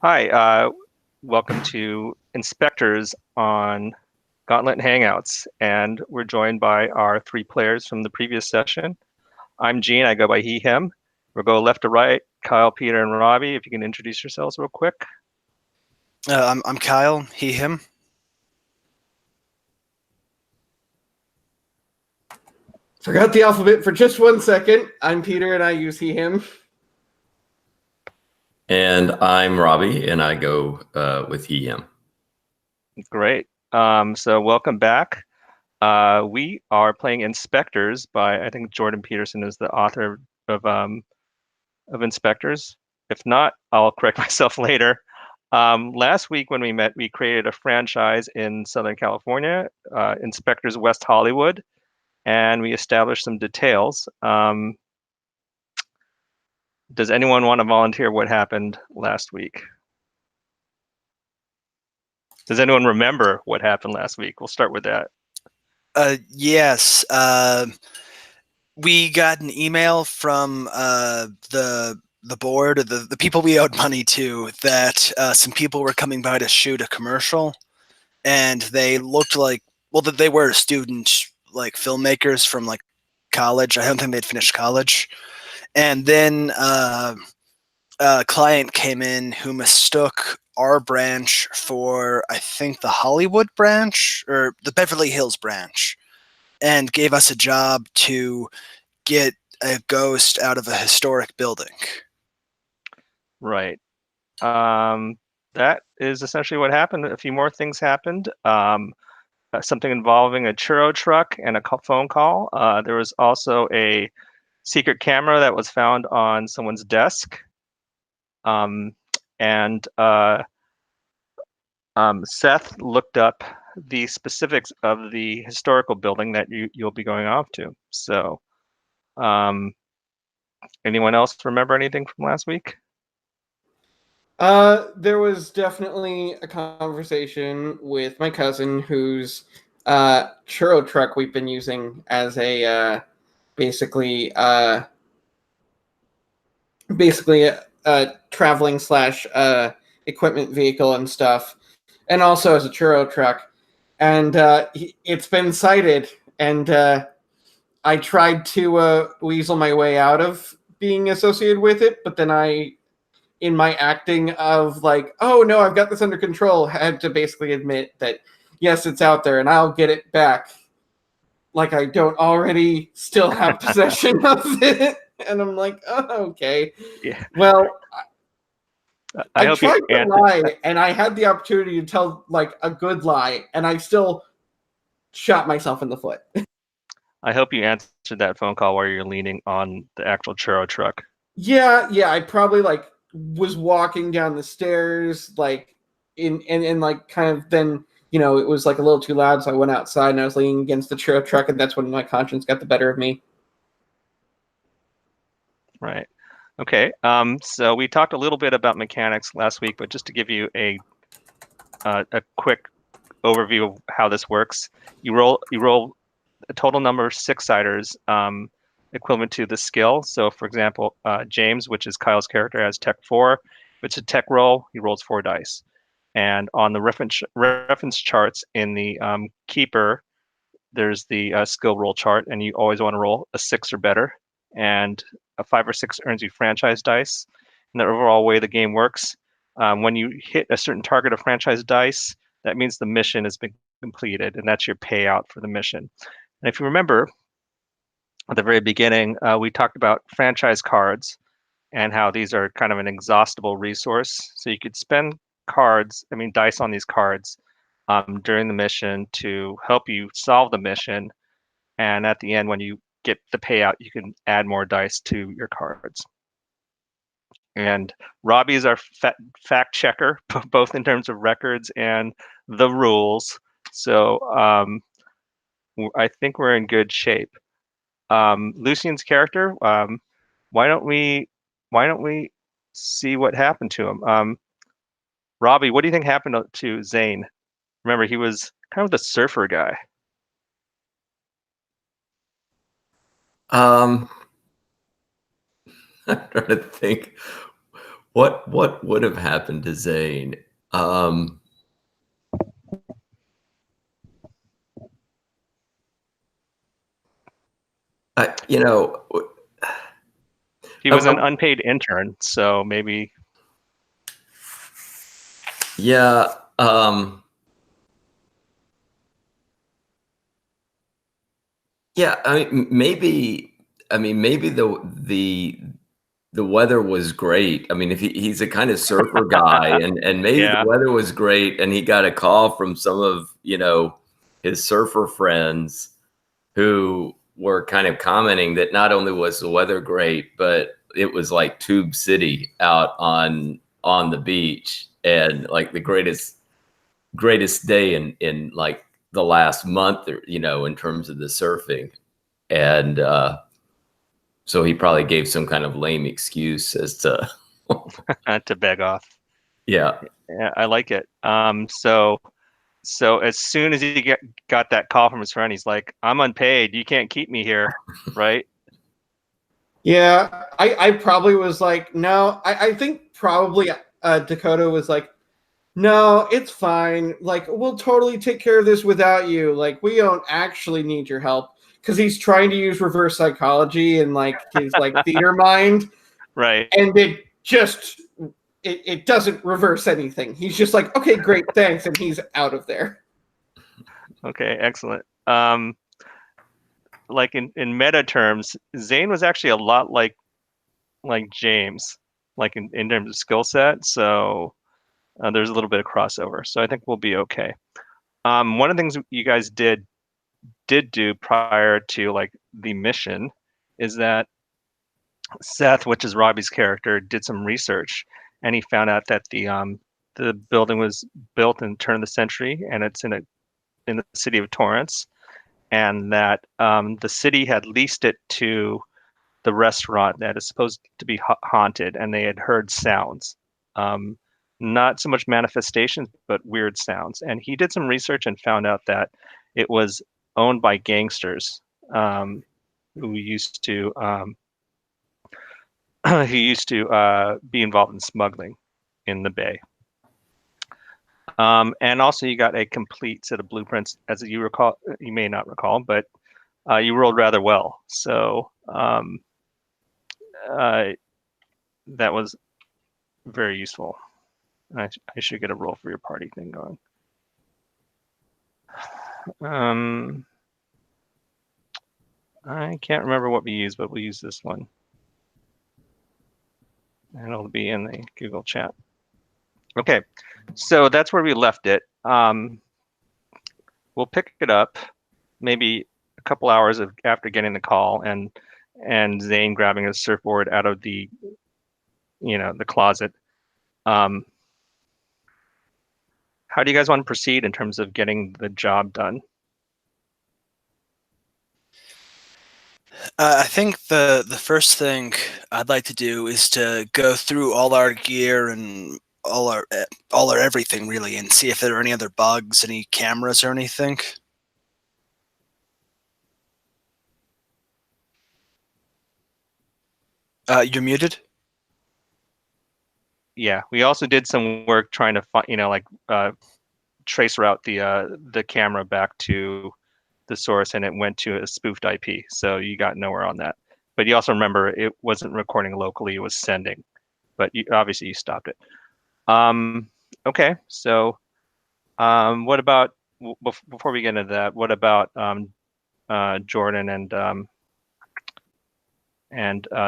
Hi, welcome to InSpectres on Gauntlet Hangouts, and we're joined by our three players from the previous session. I'm Gene, I go by he, him. We'll go left to right, Kyle, Peter, and Robbie. If you can introduce yourselves real quick. I'm Kyle, he, him. Forgot the alphabet for just 1 second. I'm Peter and I use he, him. And I'm Robbie, and I go with he, him. Great. So welcome back. We are playing InSpectres by, I think Jordan Peterson is the author of InSpectres. If not, I'll correct myself later. Last week when we met, we created a franchise in Southern California, InSpectres West Hollywood, and we established some details. Does anyone want to volunteer what happened last week? Does anyone remember what happened last week? We'll start with that. Yes. We got an email from the board, the people we owed money to, that some people were coming by to shoot a commercial, and they looked like, well, that they were student filmmakers from college. I don't think they'd finished college. And then a client came in who mistook our branch for, I think, the Hollywood branch or the Beverly Hills branch, and gave us a job to get a ghost out of a historic building. Right. That is essentially what happened. A few more things happened. Something involving a churro truck and a phone call. There was also a secret camera that was found on someone's desk. And Seth looked up the specifics of the historical building that you'll be going off to. So, anyone else remember anything from last week? There was definitely a conversation with my cousin whose churro truck we've been using as a basically a traveling slash equipment vehicle and stuff, and also as a churro truck. And it's been cited, and I tried to weasel my way out of being associated with it, but then in my acting of oh no, I've got this under control, had to basically admit that yes, it's out there and I'll get it back. Like I don't already still have possession of it. And I'm like, oh, okay. Yeah. Well, I I hope tried you to lie, and I had the opportunity to tell a good lie, and I still shot myself in the foot. I hope you answered that phone call while you're leaning on the actual churro truck. Yeah, I probably was walking down the stairs, in kind of then, it was a little too loud, so I went outside and I was leaning against the churro truck, and that's when my conscience got the better of me. Right. Okay. So we talked a little bit about mechanics last week, but just to give you a quick overview of how this works, you roll a total number of six-siders, equivalent to the skill. So, for example, James, which is Kyle's character, has Tech 4. If it's a Tech roll, he rolls 4 dice. And on the reference charts in the Keeper, there's the skill roll chart, and you always want to roll a 6 or better. And a 5 or 6 earns you franchise dice. And the overall way the game works, when you hit a certain target of franchise dice, that means the mission has been completed, and that's your payout for the mission. And if you remember, at the very beginning, we talked about franchise cards and how these are kind of an exhaustible resource. So you could spend dice on these cards during the mission to help you solve the mission. And at the end, when you get the payout, you can add more dice to your cards. And Robbie is our fact checker, both in terms of records and the rules. So I think we're in good shape. Lucian's character, why don't we see what happened to him? Robbie, what do you think happened to Zane? Remember, he was kind of the surfer guy. I'm trying to think What would have happened to Zane? You know, He was an unpaid intern, so maybe. yeah. Yeah. I mean, maybe. I mean, maybe the weather was great. I mean, if he's a kind of surfer guy, and maybe the Yeah. weather was great, and he got a call from some of his surfer friends who were kind of commenting that not only was the weather great, but it was like Tube City out on the beach, and like the greatest day in like the last month, or in terms of the surfing. And so he probably gave some kind of lame excuse as to To beg off. yeah. Yeah, I like it. So as soon as he got that call from his friend, he's like, "I'm unpaid. You can't keep me here," right? Yeah, I probably was like, no. I think probably Dakota was like, no, it's fine. Like, we'll totally take care of this without you. Like, we don't actually need your help, because he's trying to use reverse psychology and like his like theater mind, Right. and it doesn't reverse anything. He's just like, okay, great, thanks, and he's out of there. Okay, excellent. Like in meta terms, Zane was actually a lot like James, like in terms of skill set. So there's a little bit of crossover. So I think we'll be okay. One of the things you guys did do prior to like the mission is that Seth, which is Robbie's character, did some research, and he found out that the building was built in the turn of the century, and it's in the city of Torrance, and that the city had leased it to the restaurant that is supposed to be haunted, and they had heard sounds, um, not so much manifestations, but weird sounds. And he did some research and found out that it was owned by gangsters um, who used to be involved in smuggling in the bay. And also, you got a complete set of blueprints, as you recall. You may not recall, but you rolled rather well, so uh, that was very useful. I should get a roll for your party thing going. I can't remember what we used, but we'll use this one, and it'll be in the Google chat. Okay, so that's where we left it. We'll pick it up maybe a couple hours after getting the call, and Zane grabbing a surfboard out of the closet. How do you guys want to proceed in terms of getting the job done? I think the first thing I'd like to do is to go through all our gear and all our everything really, and see if there are any other bugs, any cameras or anything. You're muted. Yeah, we also did some work trying to find, trace route the camera back to the source, and it went to a spoofed IP. So you got nowhere on that. But you also remember it wasn't recording locally; it was sending. But obviously you stopped it. Okay, so what about before we get into that? What about Jordan and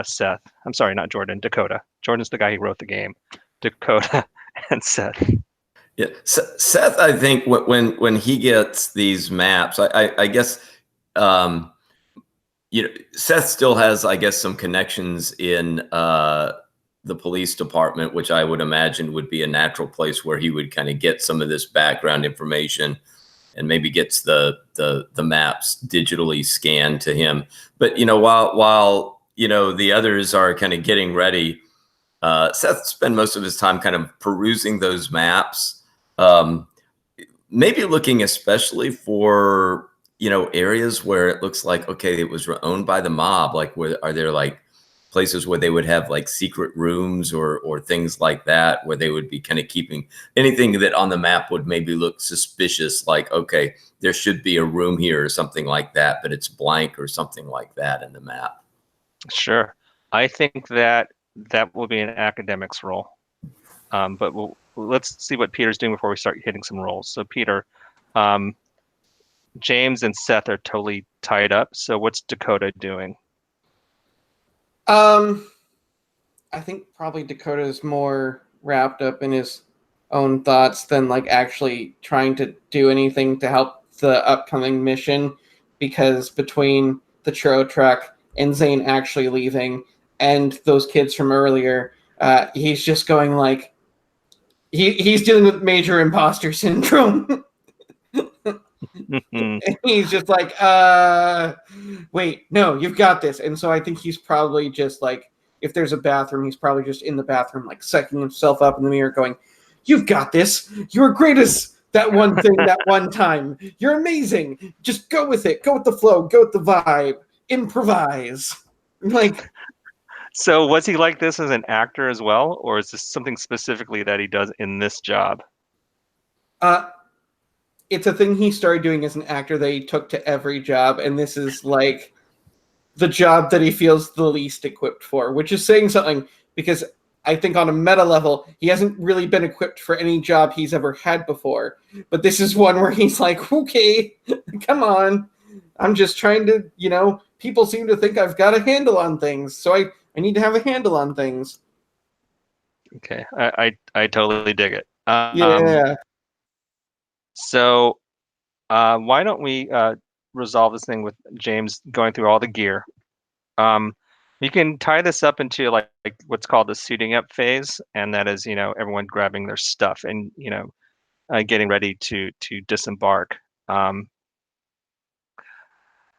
Seth? I'm sorry, not Jordan. Dakota. Jordan's the guy who wrote the game. Dakota and Seth. Yeah, Seth, I think when he gets these maps, I guess, Seth still has, I guess, some connections in the police department, which I would imagine would be a natural place where he would kind of get some of this background information, and maybe gets the maps digitally scanned to him. But while the others are kind of getting ready, Seth spent most of his time kind of perusing those maps. Maybe looking especially for areas where it looks like, okay, it was owned by the mob. Like, where are there like places where they would have like secret rooms or things like that, where they would be kind of keeping anything that on the map would maybe look suspicious, like, okay, there should be a room here or something like that, but it's blank or something like that in the map. Sure. I think that will be an academics role. But let's see what Peter's doing before we start hitting some rolls. So Peter, James and Seth are totally tied up. So what's Dakota doing? I think probably Dakota's more wrapped up in his own thoughts than like actually trying to do anything to help the upcoming mission, because between the churro truck and Zane actually leaving and those kids from earlier, he's just going like he's dealing with major imposter syndrome. He's just like, wait, no, you've got this. And so I think he's probably just like, if there's a bathroom, he's probably just in the bathroom, like sucking himself up in the mirror, going, "You've got this. You're great as that one thing that one time. You're amazing. Just go with it. Go with the flow. Go with the vibe. Improvise." Like, so was he like this as an actor as well, or is this something specifically that he does in this job? It's a thing he started doing as an actor that he took to every job, and this is like the job that he feels the least equipped for, which is saying something, because I think on a meta level, he hasn't really been equipped for any job he's ever had before. But this is one where he's like, okay, come on. I'm just trying to, people seem to think I've got a handle on things, so I need to have a handle on things. Okay, I totally dig it. Yeah. So why don't we resolve this thing with James going through all the gear? You can tie this up into like what's called the suiting up phase, and that is, everyone grabbing their stuff and getting ready to disembark.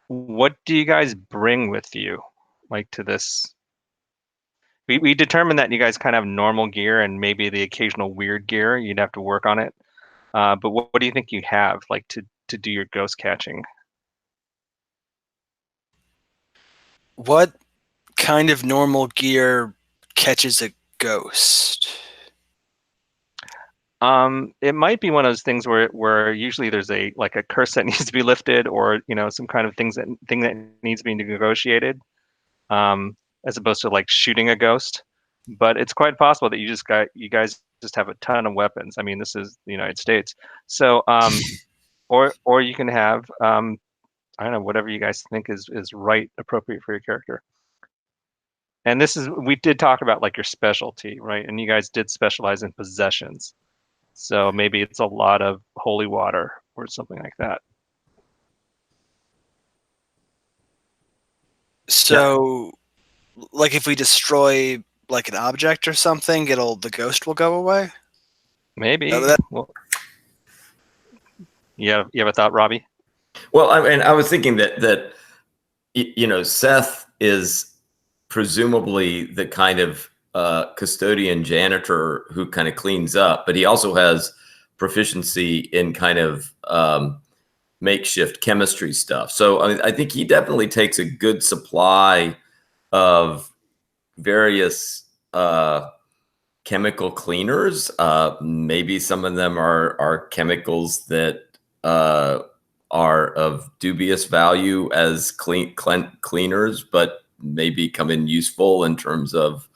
What do you guys bring with you, like, to this? We determined that you guys kind of have normal gear and maybe the occasional weird gear. You'd have to work on it. But what do you think you have, like, to do your ghost catching? What kind of normal gear catches a ghost? It might be one of those things where usually there's a curse that needs to be lifted, or some kind of thing that needs to be negotiated, as opposed to like shooting a ghost. But it's quite possible that you guys just have a ton of weapons. I mean, this is the United States, so or you can have I don't know, whatever you guys think is appropriate for your character. And we did talk about like your specialty, right? And you guys did specialize in possessions. So maybe it's a lot of holy water or something like that. So, like if we destroy like an object or something, the ghost will go away? Maybe. Well, you have a thought, Robbie? Well, I was thinking that Seth is presumably the kind of custodian janitor who kind of cleans up, but he also has proficiency in kind of makeshift chemistry stuff. So I think he definitely takes a good supply of various chemical cleaners. Maybe some of them are chemicals that are of dubious value as cleaners, but maybe come in useful in terms of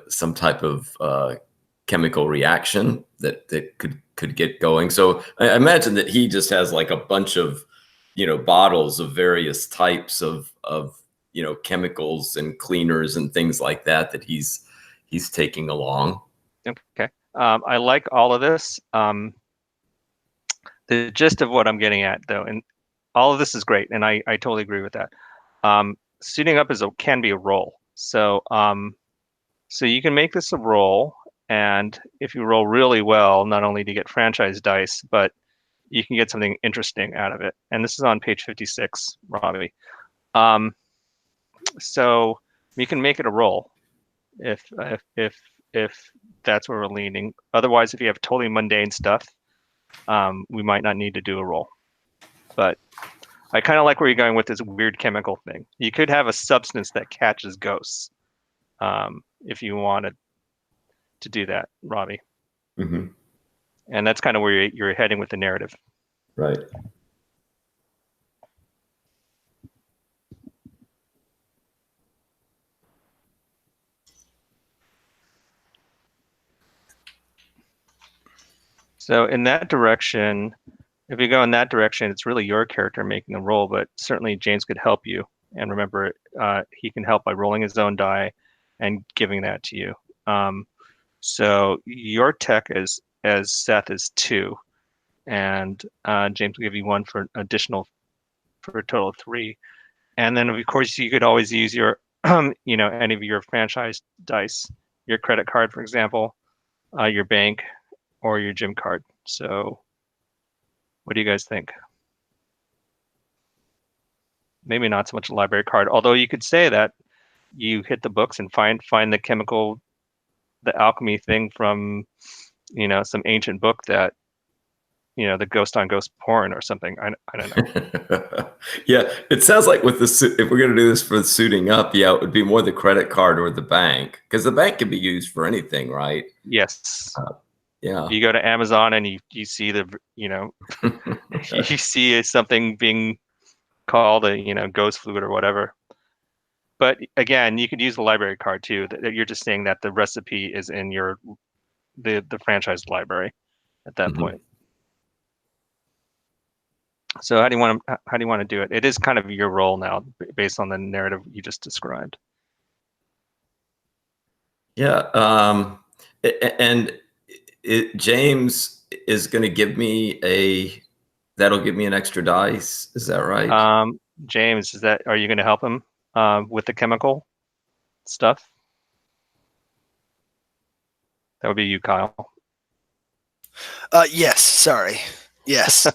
some type of chemical reaction that could get going. So I imagine that he just has like a bunch of bottles of various types of chemicals and cleaners and things like that he's taking along. Okay. I like all of this. The gist of what I'm getting at, though, and all of this is great, and I totally agree with that. Suiting up can be a role. So so you can make this a role, and if you roll really well, not only do you get franchise dice, but you can get something interesting out of it. And this is on page 56, Robbie. So you can make it a role if that's where we're leaning. Otherwise, if you have totally mundane stuff, we might not need to do a roll. But I kind of like where you're going with this weird chemical thing. You could have a substance that catches ghosts, if you wanted to do that, Robbie. Mm-hmm. And that's kind of where you're heading with the narrative. Right. So in that direction, if you go in that direction, it's really your character making the roll, but certainly James could help you. And remember, he can help by rolling his own die and giving that to you. So your tech is as Seth is 2, and James will give you 1 for additional for a total of 3. And then of course you could always use your, any of your franchise dice, your credit card, for example, your bank, or your gym card. So what do you guys think? Maybe not so much a library card, although you could say that you hit the books and find the chemical, the alchemy thing from, some ancient book that, the ghost on ghost porn or something. I don't know. Yeah, it sounds like with the if we're going to do this for suiting up, yeah, it would be more the credit card or the bank, because the bank can be used for anything, right? Yes. Yeah. You go to Amazon and you see you see something being called a ghost fluid or whatever. But again, you could use the library card too. That you're just saying that the recipe is in the franchise library at that point. So how do you want to do it? It is kind of your role now, based on the narrative you just described. Yeah. And James is going to give me that'll give me an extra dice. Is that right? James, are you going to help him with the chemical stuff? That would be you, Kyle. Yes. Sorry. Yes.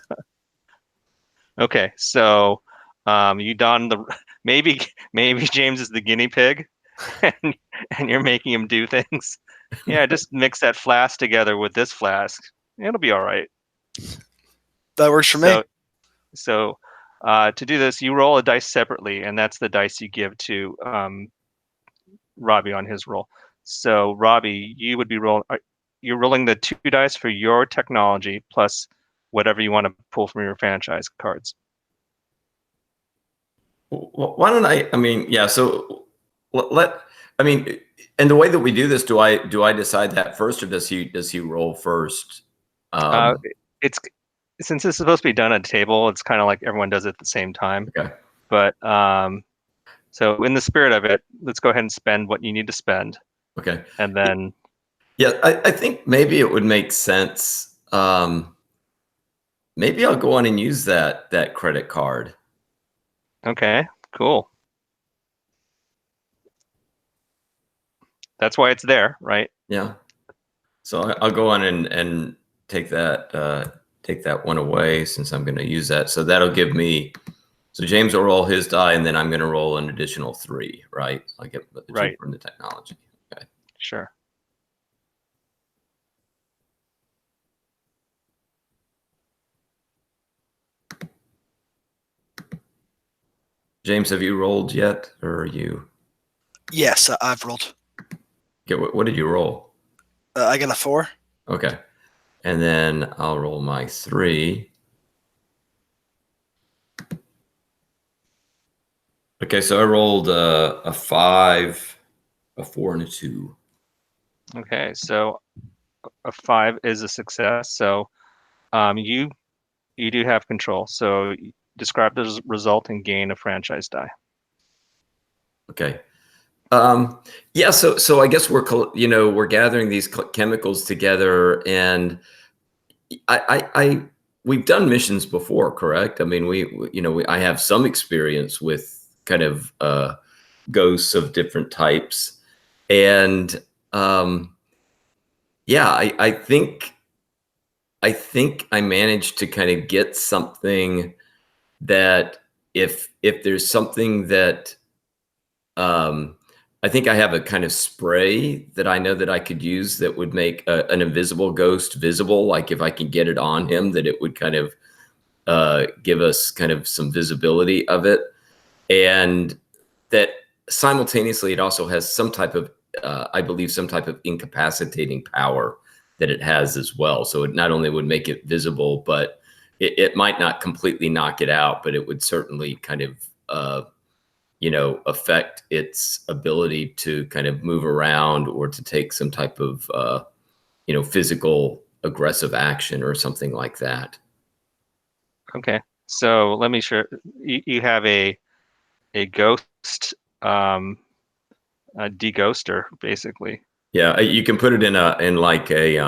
Okay, so you don maybe James is the guinea pig, and you're making him do things. Yeah, just mix that flask together with this flask. It'll be all right. That works for me. So to do this, you roll a dice separately, and that's the dice you give to Robbie on his roll. So Robbie, you would be you're rolling the 2 dice for your technology plus whatever you want to pull from your franchise cards. Why don't I mean, yeah, so and the way that we do this, do I decide that first, or does he roll first? It's since it's supposed to be done at a table, it's kind of like everyone does it at the same time. Okay. But so in the spirit of it, let's go ahead and spend what you need to spend. Okay. And then yeah, I think maybe it would make sense. Maybe I'll go on and use that credit card. Okay, cool. That's why it's there, right? Yeah. So I'll go on and take that one away, since I'm going to use that. So that'll give me. So James will roll his die, and then I'm going to roll an additional 3, right? I'll get the 2 from the technology. Okay. Sure. James, have you rolled yet, or are you? Yes, I've rolled. Okay, what did you roll? I got a 4. Okay. And then I'll roll my 3. Okay, so I rolled a 5, a 4, and a 2. Okay, so a 5 is a success. So you do have control. So describe the result and gain a franchise die. Okay. Yeah. So I guess we're gathering these chemicals together, and we've done missions before, correct? I mean, I have some experience with kind of ghosts of different types, and yeah, I think I managed to kind of get something that if there's something that I think I have a kind of spray that I know that I could use that would make an invisible ghost visible. Like if I can get it on him, that it would kind of give us kind of some visibility of it, and that simultaneously it also has some type of, I believe, some type of incapacitating power that it has as well. So it not only would make it visible, but it might not completely knock it out, but it would certainly kind of, affect its ability to kind of move around or to take some type of, physical aggressive action or something like that. Okay. So let me sure you have a ghost, a deghoster, basically. Yeah, you can put it in like a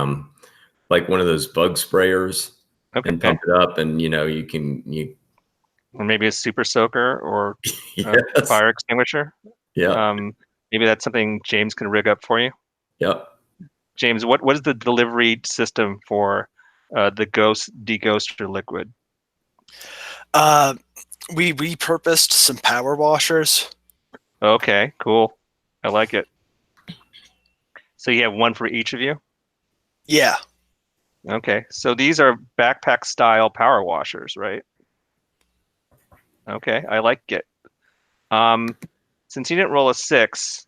like one of those bug sprayers and Okay. pump it up, and you Or maybe a super soaker or a yes, fire extinguisher. yeah, Maybe that's something James can rig up for you. yep. James, what is the delivery system for the ghost deghoster liquid? We repurposed some power washers. Okay, cool. I like it. So you have one for each of you? Yeah. Okay. So these are backpack style power washers, right? Okay, I like it. Since you didn't roll a 6,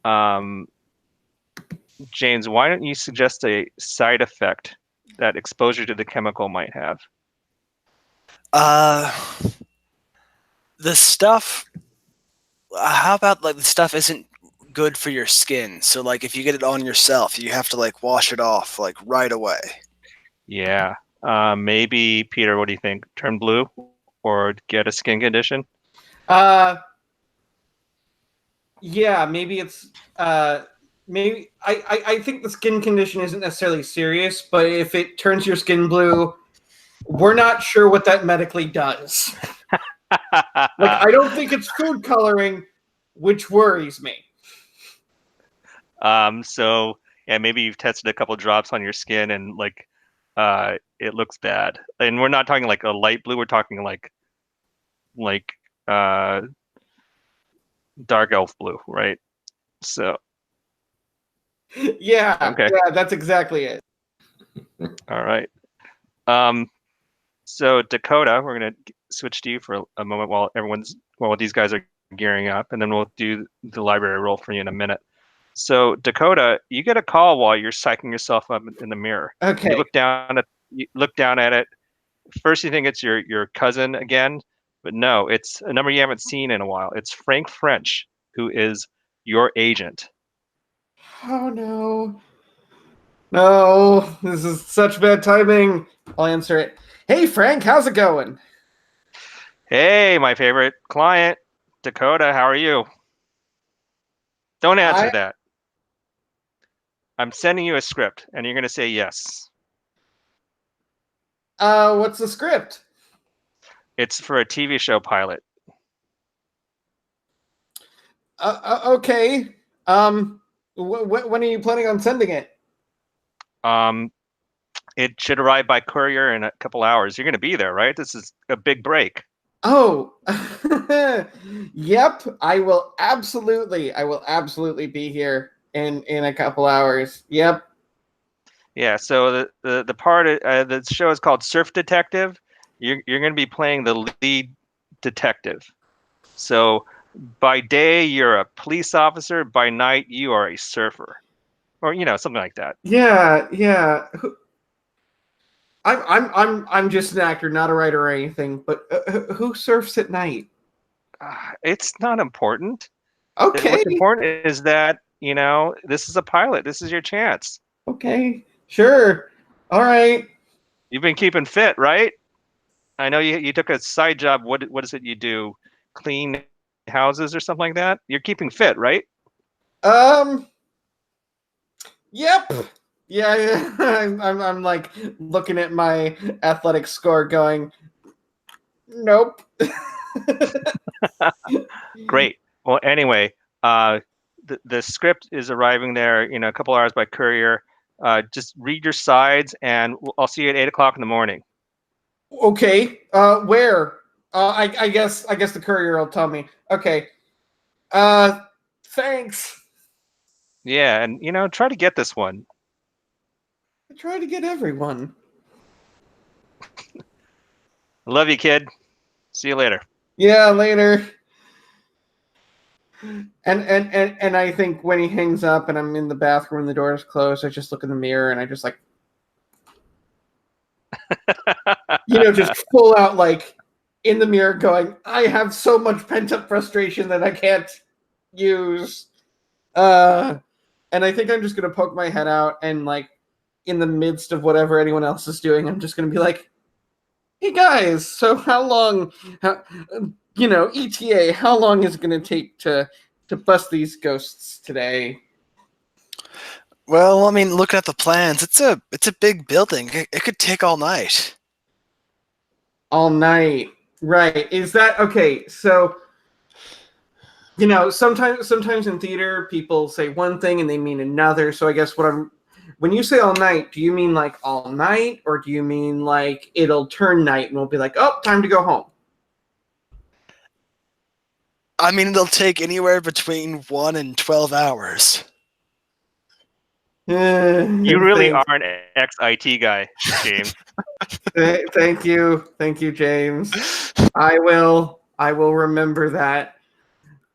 um, James, why don't you suggest a side effect that exposure to the chemical might have? Uh, the stuff. How about like the stuff isn't good for your skin? So like if you get it on yourself, you have to like wash it off like right away. Yeah. Maybe, Peter, what do you think? Turn blue or get a skin condition? Yeah, maybe it's maybe I think the skin condition isn't necessarily serious, but if it turns your skin blue, we're not sure what that medically does. Like, I don't think it's food coloring, which worries me. So yeah, maybe you've tested a couple drops on your skin and like it looks bad. And we're not talking like a light blue, we're talking like uh dark elf blue, right? So Yeah, okay. yeah, that's exactly it. All right. Um so Dakota, we're gonna switch to you for a moment while these guys are gearing up, and then we'll do the library roll for you in a minute. So Dakota, you get a call while you're psyching yourself up in the mirror. Okay. You look down at it. First, you think it's your cousin again, but no, it's a number you haven't seen in a while. It's Frank French, who is your agent. Oh no. No, this is such bad timing. I'll answer it. Hey Frank, how's it going? Hey, my favorite client, Dakota, how are you? Don't answer I that. I'm sending you a script, and you're going to say yes. what's the script? It's for a TV show pilot. Okay. When are you planning on sending it? Um, it should arrive by courier in a couple hours. You're going to be there, right? This is a big break. Oh, yep. I will absolutely be here in a couple hours. Yep. Yeah. So the part of the show is called Surf Detective. You're going to be playing the lead detective. So by day you're a police officer. By night you are a surfer, or something like that. Yeah, yeah. I'm just an actor, not a writer or anything. But who surfs at night? It's not important. Okay, What's important is that this is a pilot. This is your chance. okay, sure, all right. You've been keeping fit, right? I know you took a side job. What is it you do? Clean houses or something like that? You're keeping fit, right? Um, yep. Yeah, yeah. I'm like looking at my athletic score, going, nope. Great. Well, anyway, the script is arriving there, a couple hours by courier. Just read your sides, and I'll see you at 8 o'clock in the morning. Okay. Where? I guess the courier will tell me. Okay. Thanks. Yeah, and try to get this one. I try to get everyone. I love you, kid. See you later. Yeah, later. And I think when he hangs up and I'm in the bathroom and the door is closed, I just look in the mirror and I just like, just full out like in the mirror going, I have so much pent up frustration that I can't use. And I think I'm just gonna poke my head out and like in the midst of whatever anyone else is doing, I'm just gonna be like, hey guys, so how long, ETA, how long is it gonna take to bust these ghosts today? Well, I mean, looking at the plans, it's a big building. It could take all night. All night, right? Is that okay? So, sometimes in theater, people say one thing and they mean another. So I guess when you say all night, do you mean like all night, or do you mean like it'll turn night and we'll be like, oh, time to go home? I mean, it'll take anywhere between 1 and 12 hours. You really are an ex-IT guy, James. Thank you, James. I will remember that.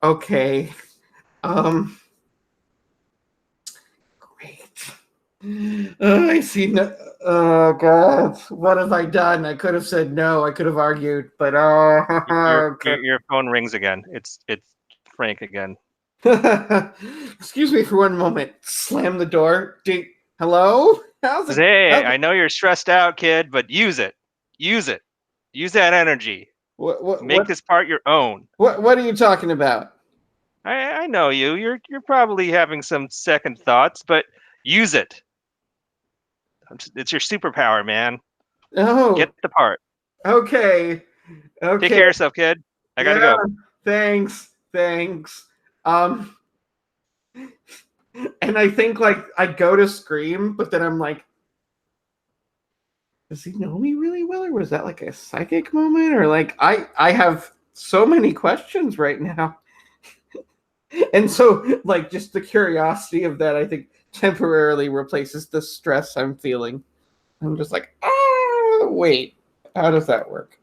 Okay. Great. I see. No, oh God, what have I done? I could have said no. I could have argued, but Your phone rings again. It's Frank again. Excuse me for one moment. Slam the door. Hello? How's it? Hey, I know you're stressed out, kid, but use it. Use it. Use that energy. Make this part your own. What are you talking about? I know you. You're probably having some second thoughts, but use it. It's your superpower, man. Oh. Get the part. Okay. Take care of yourself, kid. I gotta go. Thanks. And I think like I go to scream, but then I'm like, does he know me really well, or was that like a psychic moment, or like I have so many questions right now. And so like just the curiosity of that I think temporarily replaces the stress I'm feeling. I'm just like, wait, how does that work?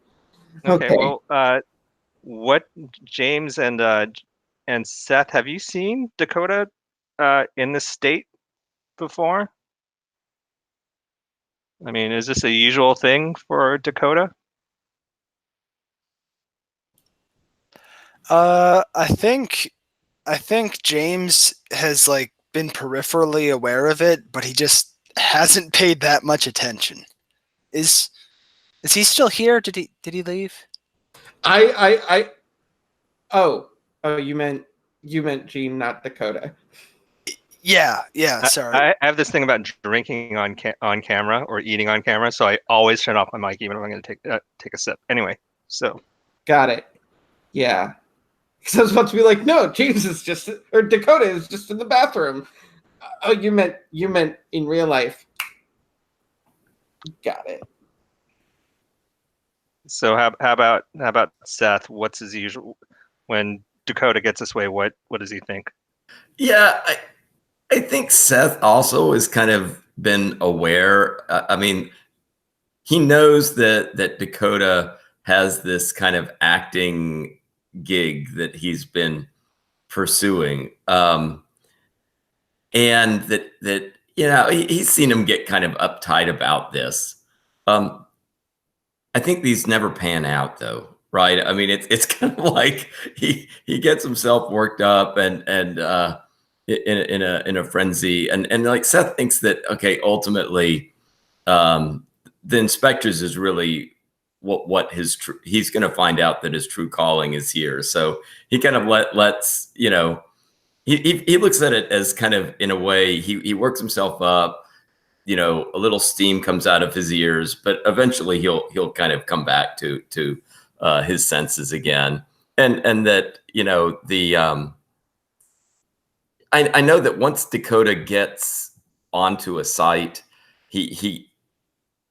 Okay. Well, what James and Seth, have you seen Dakota in this state before? I mean, is this a usual thing for Dakota? I think James has like been peripherally aware of it, but he just hasn't paid that much attention. Is he still here? Did he leave? Oh, you meant Gene, not Dakota. Yeah, sorry. I have this thing about drinking on camera or eating on camera, so I always turn off my mic even if I'm going to take a sip. Anyway, so got it. Yeah, because I was about to be like, no, James is just, or Dakota is just in the bathroom. Oh, you meant in real life. Got it. So how about Seth? What's his usual when Dakota gets this way? What does he think? Yeah, I think Seth also has kind of been aware. I mean, he knows that Dakota has this kind of acting gig that he's been pursuing, and that he's seen him get kind of uptight about this. I think these never pan out though, right? I mean, it's kind of like he gets himself worked up and in a frenzy, and like Seth thinks that okay, ultimately, the InSpectres is really what he's going to find out that his true calling is here. So he kind of lets he looks at it as kind of in a way he works himself up. A little steam comes out of his ears, but eventually he'll kind of come back to his senses again, and that I know that once Dakota gets onto a site, he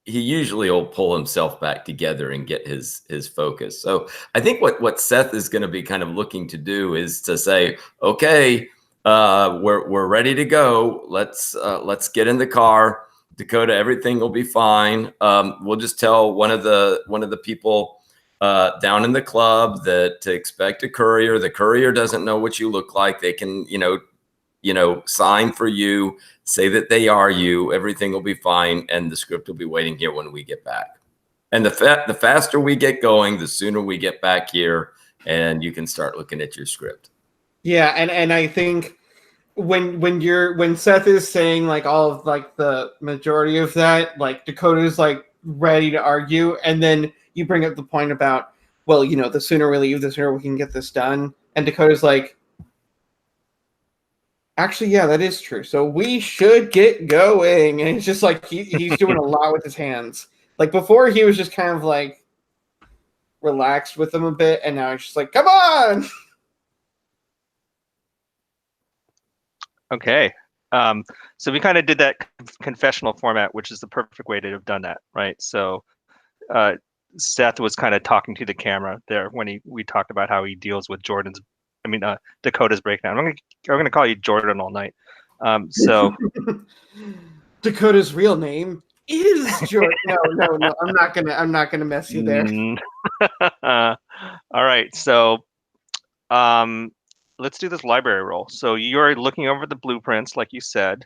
usually will pull himself back together and get his focus. So I think what Seth is going to be kind of looking to do is to say, okay, we're ready to go. Let's get in the car. Dakota, everything will be fine. We'll just tell one of the people down in the club that to expect a courier. The courier doesn't know what you look like. They can, sign for you, say that they are you. Everything will be fine, and the script will be waiting here when we get back. And the faster we get going, the sooner we get back here, and you can start looking at your script. Yeah, and I think when Seth is saying like all of like the majority of that, like Dakota's like ready to argue, and then you bring up the point about, well, the sooner we leave, the sooner we can get this done. And Dakota's like, actually, yeah, that is true. So we should get going. And it's just like he's doing a lot with his hands. Like before, he was just kind of like relaxed with them a bit, and now he's just like, come on. Okay. So we kind of did that confessional format, which is the perfect way to have done that, right? So Seth was kind of talking to the camera there when we talked about how he deals with Dakota's breakdown. I'm gonna call you Jordan all night. So Dakota's real name is Jordan. No. I'm not gonna mess you there. all right. So let's do this library roll. So you're looking over the blueprints, like you said,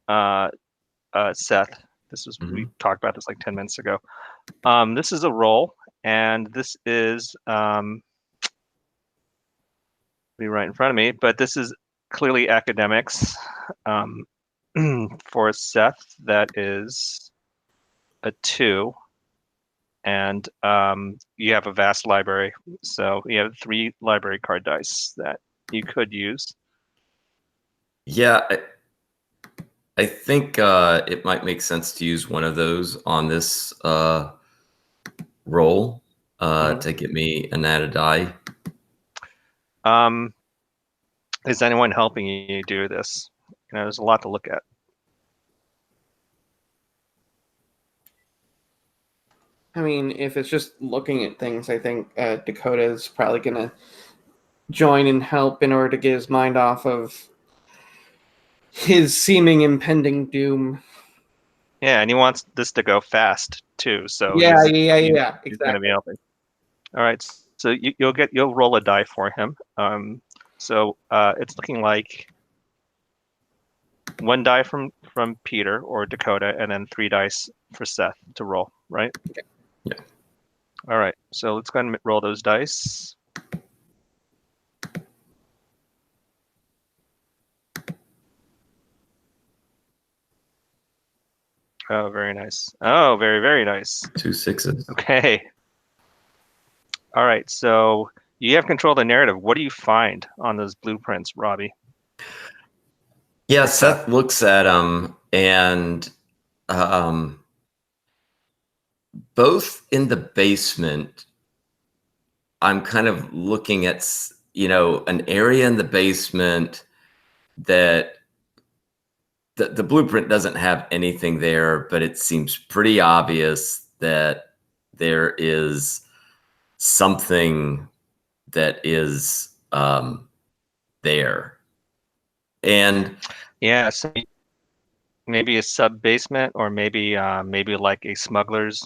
Seth. We talked about this like 10 minutes ago. This is a roll, and this is be right in front of me, but this is clearly academics. For Seth, that is a 2. And you have a vast library, so you have 3 library card dice that you could use. Yeah, I think it might make sense to use one of those on this roll to get me an added die. Is anyone helping you do this? There's a lot to look at. I mean, if it's just looking at things, I think Dakota is probably gonna join and help in order to get his mind off of his seeming impending doom. Yeah, and he wants this to go fast too, so Yeah, he's exactly. going to be helping. All right, so you'll roll a die for him. So it's looking like 1 die from Peter or Dakota, and then 3 dice for Seth to roll, right? Okay. Yeah. All right, so let's go ahead and roll those dice. Oh, very nice. Oh, very, very nice. 2 6s. Okay. All right, so you have control of the narrative. What do you find on those blueprints, Robbie? Yeah, Seth looks at them, and both in the basement, I'm kind of looking at, an area in the basement that the blueprint doesn't have anything there, but it seems pretty obvious that there is something that is there. And yeah, so maybe a sub basement, or maybe like a smuggler's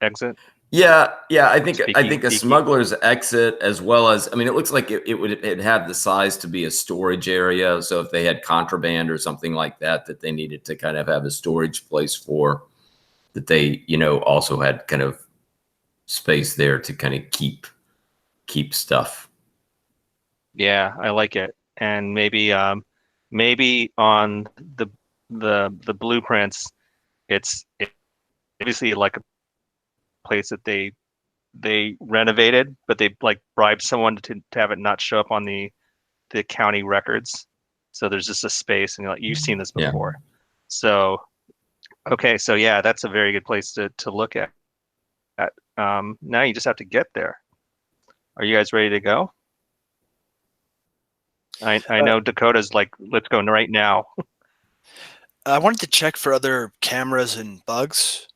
exit. Yeah, I think Speaky. a smuggler's exit, as well as, it looks like it'd have the size to be a storage area. So if they had contraband or something like that they needed to kind of have a storage place for, that they also had kind of space there to kind of keep stuff. Yeah, I like it. And maybe on the blueprints, it's obviously like a place that they renovated, but they like bribed someone to have it not show up on the county records. So there's just a space, and you've seen this before. Yeah. So okay, so yeah, that's a very good place to look at. Now you just have to get there. Are you guys ready to go? I know Dakota's like, let's go right now. I wanted to check for other cameras and bugs.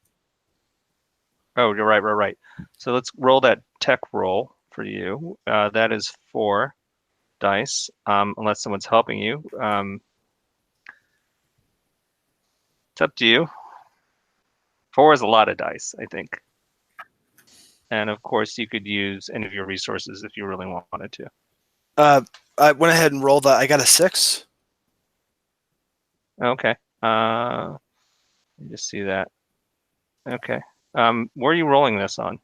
Oh, you're right. So let's roll that tech roll for you. That is 4 dice, unless someone's helping you. It's up to you. 4 is a lot of dice, I think. And of course, you could use any of your resources if you really wanted to. I went ahead and rolled that. I got a 6. Okay. Let me just see that. Okay. Where are you rolling this on?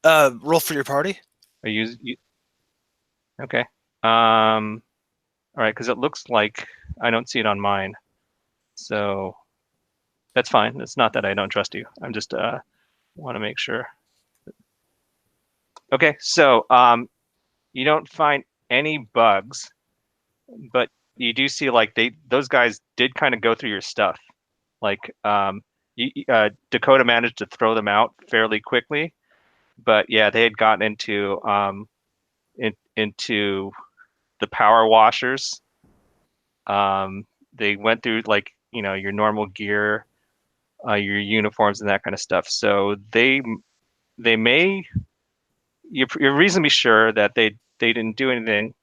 Roll for your party. Are you okay. All right, because it looks like I don't see it on mine. So that's fine. It's not that I don't trust you. I'm just want to make sure. Okay, so you don't find any bugs, but you do see like those guys did kind of go through your stuff. Like Dakota managed to throw them out fairly quickly, but yeah, they had gotten into the power washers. They went through like your normal gear, your uniforms and that kind of stuff. So they may you're reasonably sure that they didn't do anything.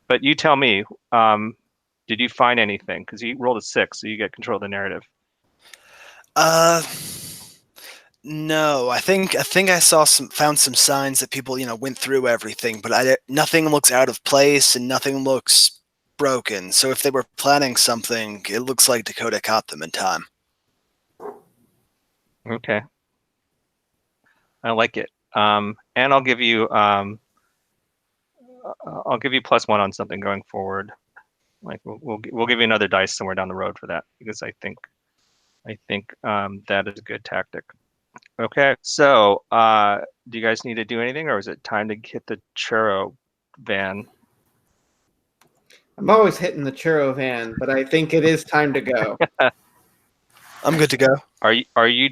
But you tell me, did you find anything? Because you rolled a 6, so you get control of the narrative. Uh, no, I think I found some signs that people went through everything, but nothing looks out of place and nothing looks broken. So if they were planning something, it looks like Dakota caught them in time. Okay, I like it. And I'll give you +1 on something going forward. Like we'll give you another dice somewhere down the road for that because I think that is a good tactic. Okay, so do you guys need to do anything, or is it time to hit the churro van? I'm always hitting the churro van, but I think it is time to go. I'm good to go. Are you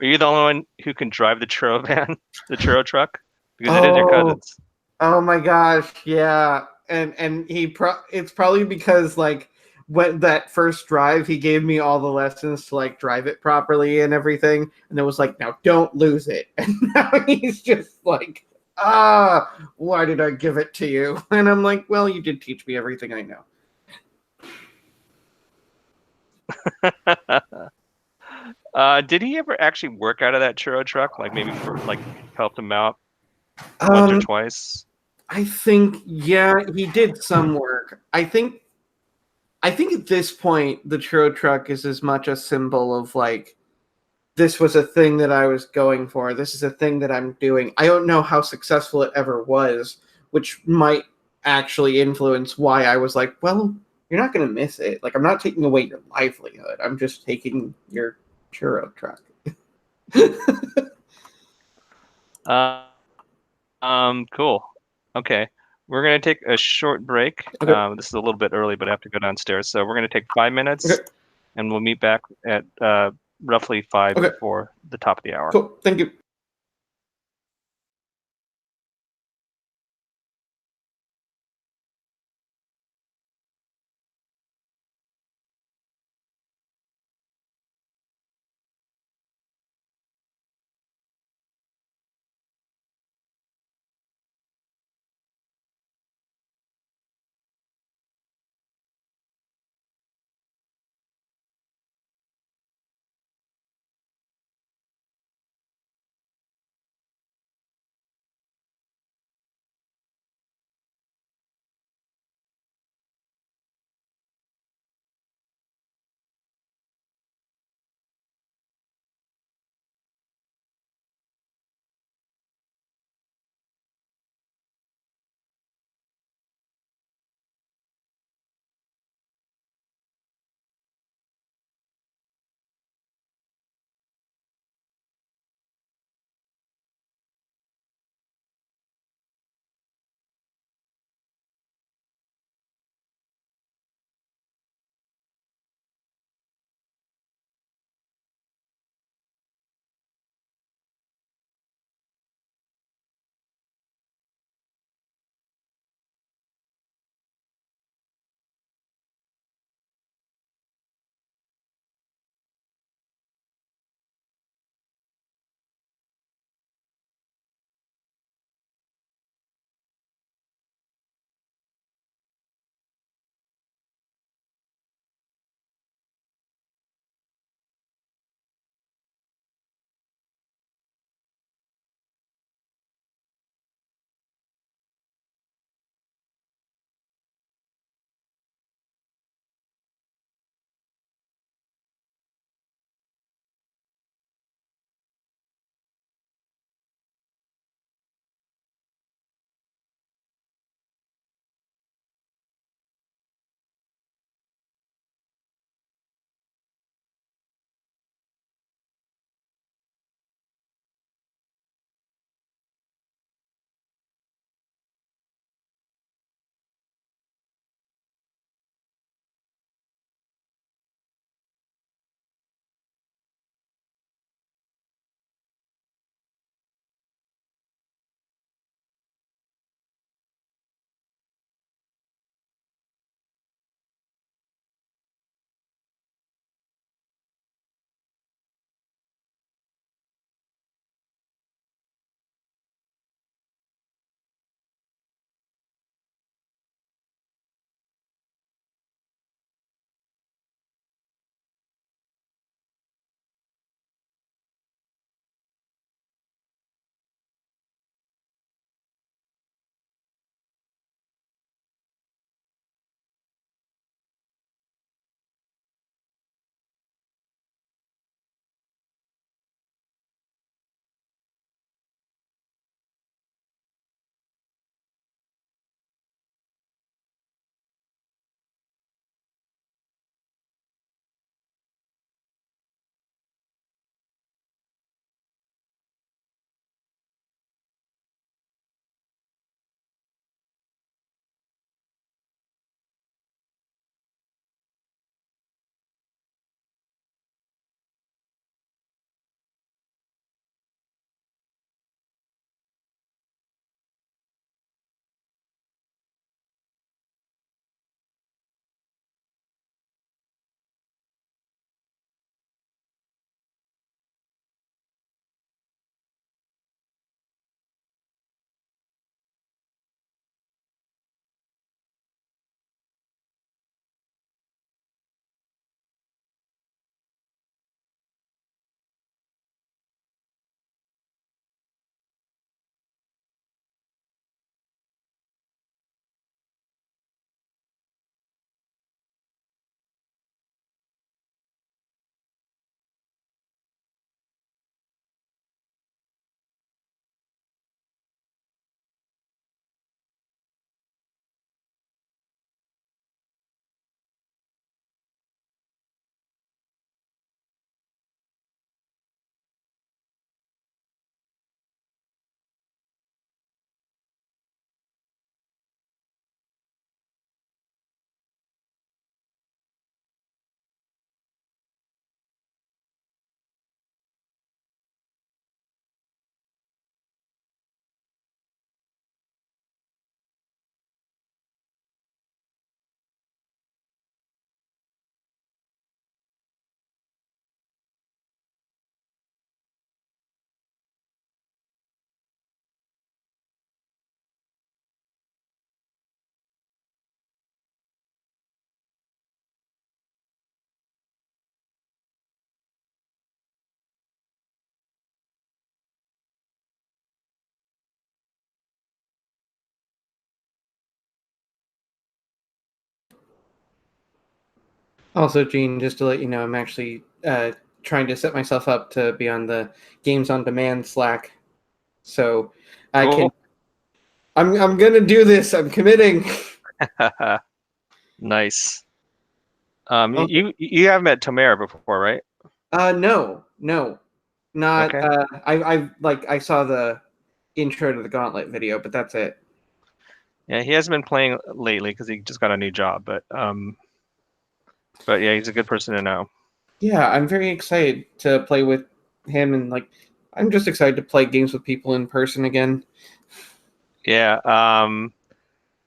the only one who can drive the churro van, the churro truck? Because it is your Oh, cousin's. oh my gosh, yeah. And it's probably because like when that first drive he gave me all the lessons to like drive it properly and everything, and it was like, now don't lose it. And now he's just like, why did I give it to you? And I'm like, well, you did teach me everything I know. Did he ever actually work out of that churro truck? Like maybe for like helped him out once or Um, twice? I think yeah, he did some work. I think at this point the churro truck is as much a symbol of like this was a thing that I was going for. This is a thing that I'm doing. I don't know how successful it ever was, which might actually influence why I was like, well, you're not going to miss it. Like, I'm not taking away your livelihood. I'm just taking your churro truck. Uh, cool. Okay. We're gonna take a short break. Okay. This is a little bit early, but I have to go downstairs. So we're gonna take 5 minutes, Okay. and we'll meet back at roughly 5 Okay. before the top of the hour. Cool. Thank you. Also, Gene, just to let you know, I'm actually trying to set myself up to be on the Games on Demand Slack, so I can. Cool. I'm gonna do this. I'm committing. Nice. Oh, You have met Tamara before, right? no, not. Okay. I saw the intro to the Gauntlet video, but that's it. Yeah, he hasn't been playing lately because he just got a new job, but yeah, he's a good person to know. Yeah, I'm very excited to play with him, and I'm just excited to play games with people in person again. Yeah.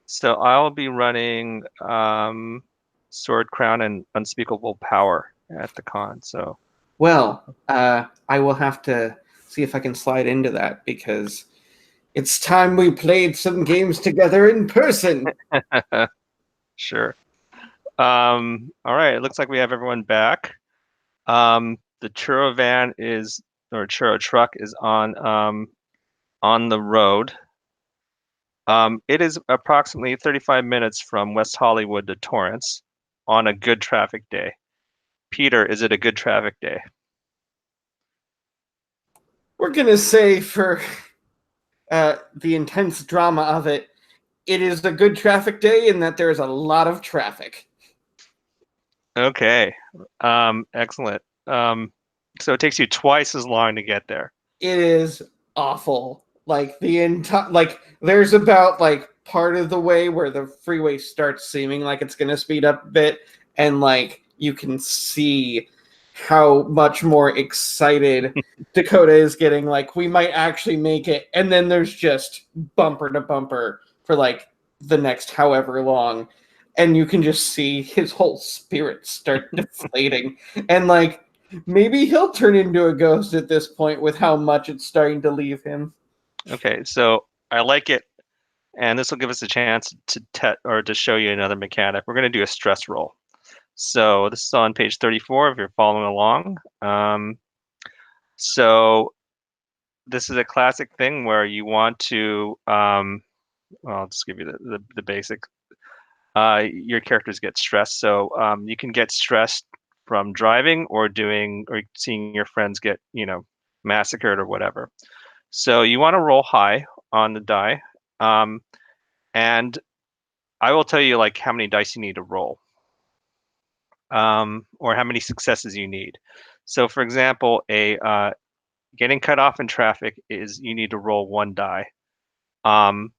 So I'll be running Sword Crown and Unspeakable Power at the con. So Well, I will have to see if I can slide into that because it's time we played some games together in person. sure. All right. It looks like we have everyone back. The churro van is or churro truck is on the road. It is approximately 35 minutes from West Hollywood to Torrance on a good traffic day. Peter, is it a good traffic day? We're gonna say for the intense drama of it, it is a good traffic day in that there is a lot of traffic. Okay. Excellent. So it takes you twice as long to get there. It is awful. Like the entire there's about part of the way where the freeway starts seeming like it's gonna speed up a bit, and you can see how much more excited Dakota is getting. Like we might actually make it, and then there's just bumper to bumper for the next however long, and you can just see his whole spirit start deflating, and maybe he'll turn into a ghost at this point with how much it's starting to leave him. Okay, so I like it, and this will give us a chance to show you another mechanic. We're going to do a stress roll. So this is on page 34 if you're following along. So this is a classic thing where you want to, well, I'll just give you the basic. Your characters get stressed, so you can get stressed from driving or seeing your friends get, massacred or whatever. So you want to roll high on the die, um, and I will tell you like how many dice you need to roll, or how many successes you need. So, for example, a getting cut off in traffic is you need to roll one die. Um,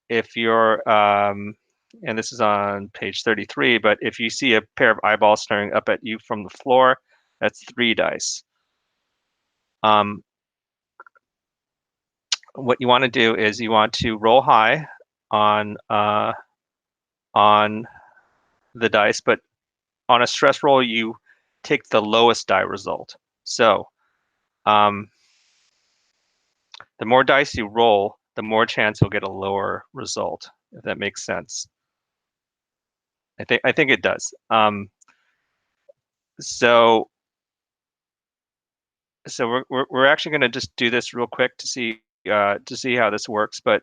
if you're and this is on page 33, but if you see a pair of eyeballs staring up at you from the floor, that's three dice. Um, what you want to do is you want to roll high on uh, on the dice, but on a stress roll, you take the lowest die result. So um, the more dice you roll, the more chance you'll get a lower result, if that makes sense. I think it does. So we're actually going to just do this real quick to see how this works. But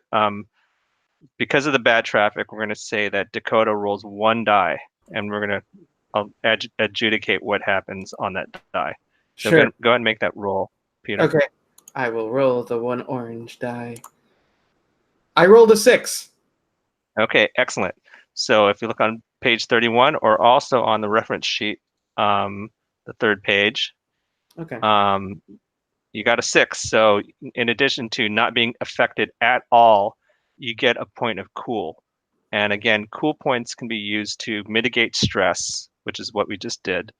because of the bad traffic, we're going to say that Dakota rolls one die, and we're going to adjudicate what happens on that die. So Sure. go ahead and make that roll, Peter. Okay. I will roll the one orange die. I rolled a 6. Okay, excellent. So if you look on page 31 or also on the reference sheet, the third page, Okay. you got a 6. So in addition to not being affected at all, you get a point of cool. And again, cool points can be used to mitigate stress, which is what we just did,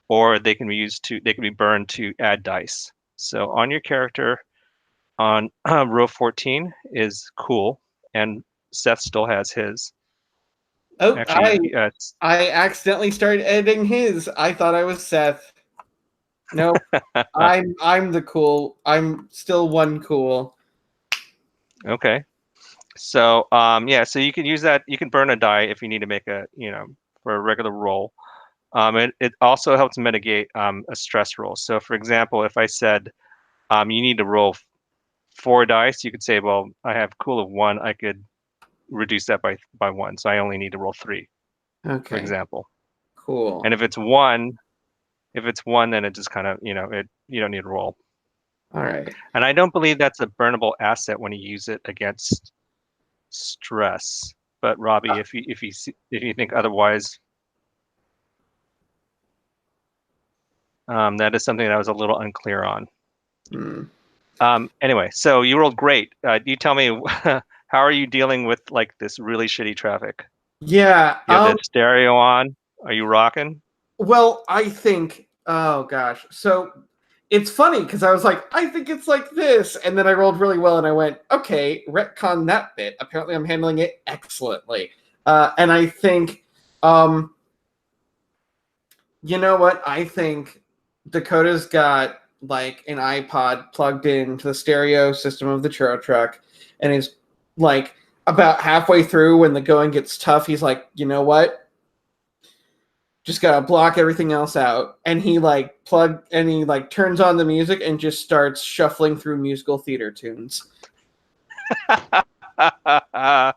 or they can be burned to add dice. So on your character, on row 14 is cool, and Seth still has his. Oh, Actually, I accidentally started editing his. I thought I was Seth. Nope. I'm the cool. I'm still one cool. okay. So yeah, so you can use that. You can burn a die if you need to make for a regular roll. It also helps mitigate a stress roll. So for example, if I said you need to roll four dice, you could say, well, I have cool of one. I could reduce that by one, so I only need to roll three, for Okay. example. Cool. And if it's one, then it just kind of, you don't need to roll. All right. And I don't believe that's a burnable asset when you use it against stress. But Robbie, if you think otherwise, that is something that I was a little unclear on. Anyway, so you rolled great. You tell me, how are you dealing with like this really shitty traffic? Yeah. You have the stereo on. Are you rocking? Well, I think. Oh gosh. So it's funny because I was like, I think it's like this, and then I rolled really well, and I went, okay, retcon that bit. Apparently, I'm handling it excellently. And I think, you know what? I think Dakota's got like an iPod plugged into the stereo system of the churro truck, and is like about halfway through when the going gets tough. He's like, you know what? Just gotta block everything else out, and he turns on the music and just starts shuffling through musical theater tunes. I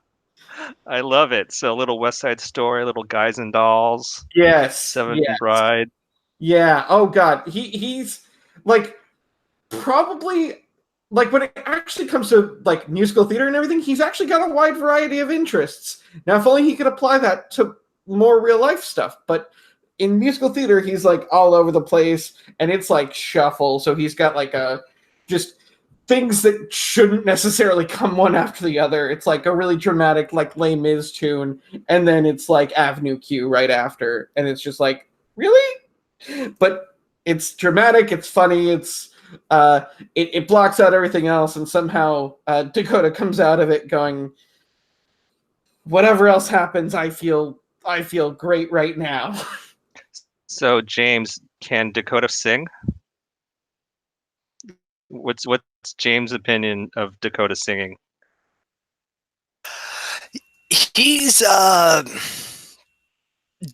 love it. So a little West Side Story, little Guys and Dolls, Yes, Seventh yes. Bride. Yeah. Oh God, he's like probably like when it actually comes to like musical theater and everything, he's actually got a wide variety of interests. Now, if only he could apply that to more real life stuff, but in musical theater, he's like all over the place, and it's like shuffle. So he's got like just things that shouldn't necessarily come one after the other. It's like a really dramatic, like Les Mis tune, and then it's like Avenue Q right after, and it's just like, really? But it's dramatic, it's funny, it blocks out everything else, and somehow Dakota comes out of it going, whatever else happens, I feel great right now. So James, can Dakota sing? What's James' opinion of Dakota singing? He's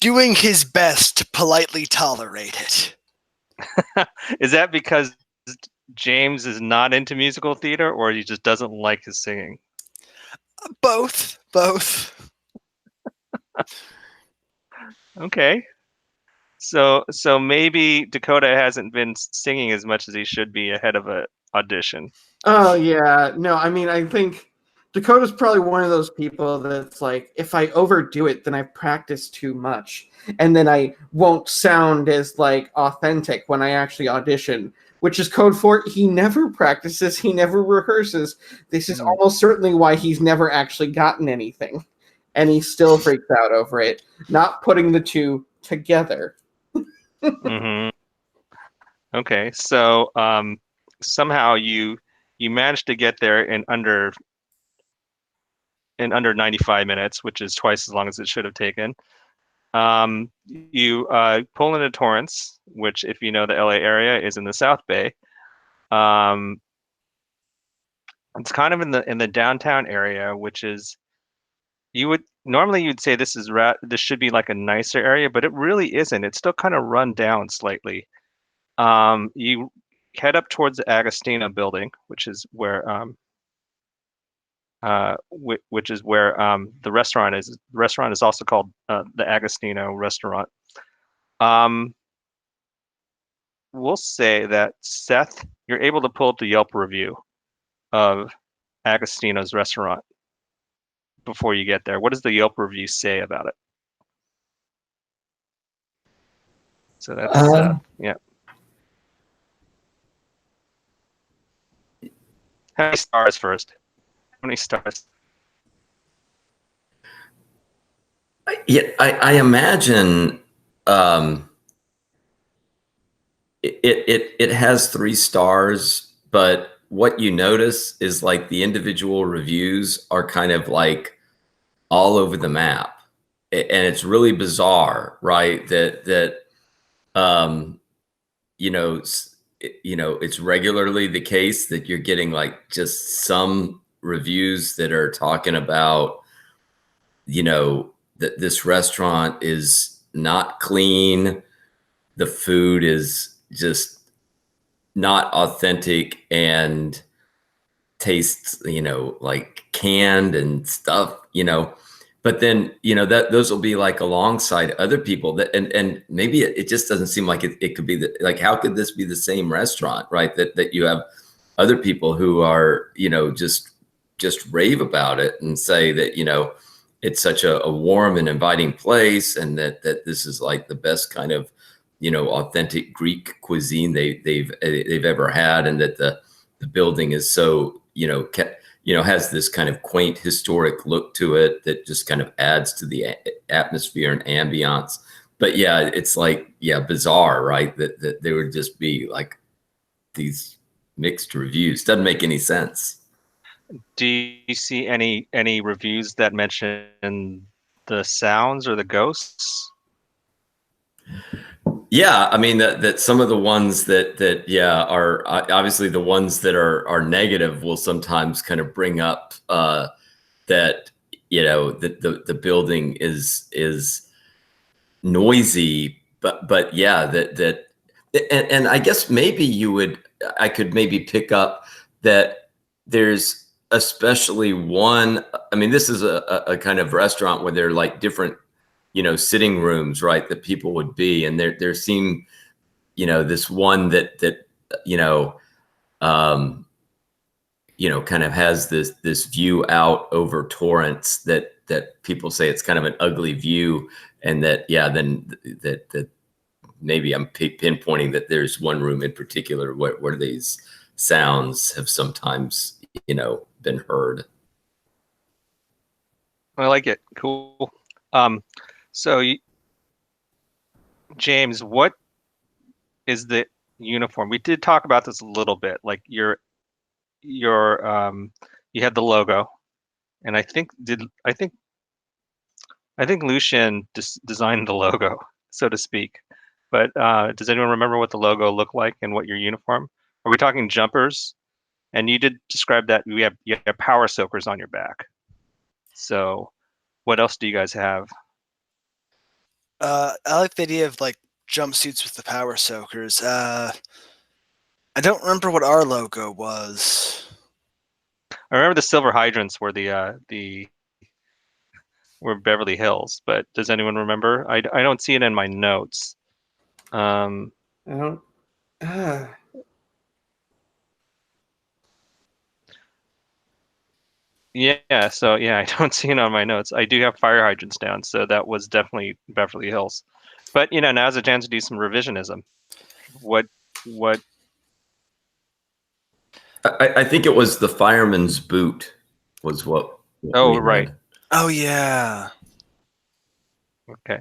doing his best to politely tolerate it. Is that because James is not into musical theater, or he just doesn't like his singing? Both. Okay. So maybe Dakota hasn't been singing as much as he should be ahead of an audition. Oh yeah, no, I mean, I think Dakota's probably one of those people that's like, if I overdo it, then I practice too much, and then I won't sound as like authentic when I actually audition, which is code for he never practices, he never rehearses. This is almost certainly why he's never actually gotten anything, and he still freaks out over it, not putting the two together. Mm-hmm. Okay, so somehow you managed to get there in under 95 minutes, which is twice as long as it should have taken. You pull into Torrance, which, if you know the LA area, is in the South Bay. It's kind of in the downtown area, which is you'd say this should be like a nicer area, but it really isn't. It's still kind of run down slightly. You head up towards the Agostino building, which is where the restaurant is. The restaurant is also called the Agostino Restaurant. We'll say that, Seth, you're able to pull up the Yelp review of Agostino's restaurant before you get there. What does the Yelp review say about it? So that's Seth. Yeah. How many stars first? How many stars? I imagine it has 3 stars, but what you notice is like the individual reviews are kind of like all over the map, and it's really bizarre, right? That you know it's regularly the case that you're getting like just some reviews that are talking about that this restaurant is not clean, the food is just not authentic and tastes like canned and stuff, but then that those will be like alongside other people that and maybe it just doesn't seem like it could be like how could this be the same restaurant, right? That you have other people who are just rave about it and say that it's such a warm and inviting place, and that this is like the best kind of authentic Greek cuisine they've ever had, and that the building is so has this kind of quaint historic look to it that just kind of adds to the atmosphere and ambiance. But yeah, it's like bizarre, right? That there would just be like these mixed reviews. Doesn't make any sense. Do you see any reviews that mention the sounds or the ghosts? Yeah, I mean that some of the ones that are obviously the ones that are negative will sometimes kind of bring up that the building is noisy, but yeah, that and I guess maybe I could maybe pick up that there's especially one. I mean, this is a kind of restaurant where there are like different sitting rooms, right, that people would be, and there seemed this one that kind of has this view out over Torrance that people say it's kind of an ugly view, and that then that maybe I'm pinpointing that there's one room in particular where these sounds have sometimes been heard. I like it. Cool. So, James, what is the uniform? We did talk about this a little bit. Like you had the logo, and I think Lucian designed the logo, so to speak. But does anyone remember what the logo looked like and what your uniform? Are we talking jumpers? And you did describe that you have power soakers on your back. So, what else do you guys have? I like the idea of like jumpsuits with the power soakers. I don't remember what our logo was. I remember the silver hydrants were were Beverly Hills, but does anyone remember? I don't see it in my notes. I don't. Yeah, so yeah, I don't see it on my notes. I do have fire hydrants down, so that was definitely Beverly Hills. But now's a chance to do some revisionism. What I think it was the fireman's boot was what Oh, we right. had. Oh yeah. Okay.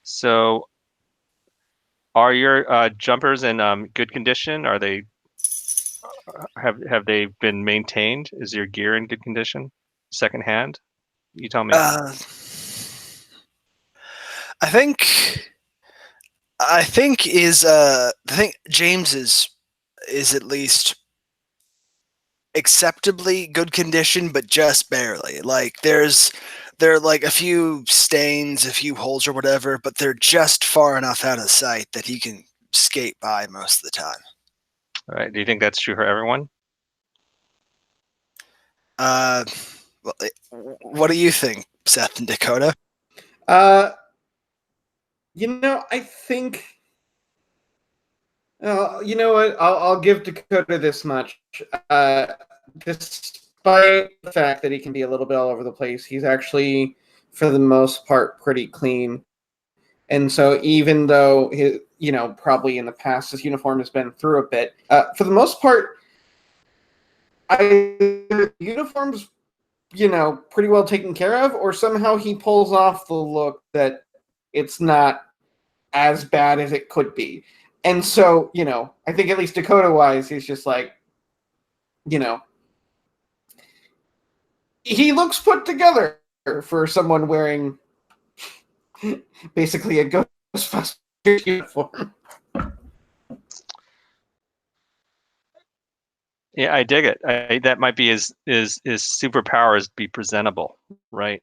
So are your jumpers in good condition? Are they have they been maintained? Is your gear in good condition? Secondhand? You tell me. I think James is at least acceptably good condition, but just barely. Like there are like a few stains, a few holes or whatever, but they're just far enough out of sight that he can skate by most of the time. All right. Do you think that's true for everyone? Well, what do you think, Seth and Dakota? I think. You know what? I'll give Dakota this much. Despite the fact that he can be a little bit all over the place, he's actually, for the most part, pretty clean. And so, even though his, probably in the past his uniform has been through a bit, for the most part, either uniform's pretty well taken care of, or somehow he pulls off the look that it's not as bad as it could be. And so, I think at least Dakota-wise, he's just like, he looks put together for someone wearing basically a Ghostbusters uniform. Yeah, I dig it. That might be his superpowers, be presentable, right?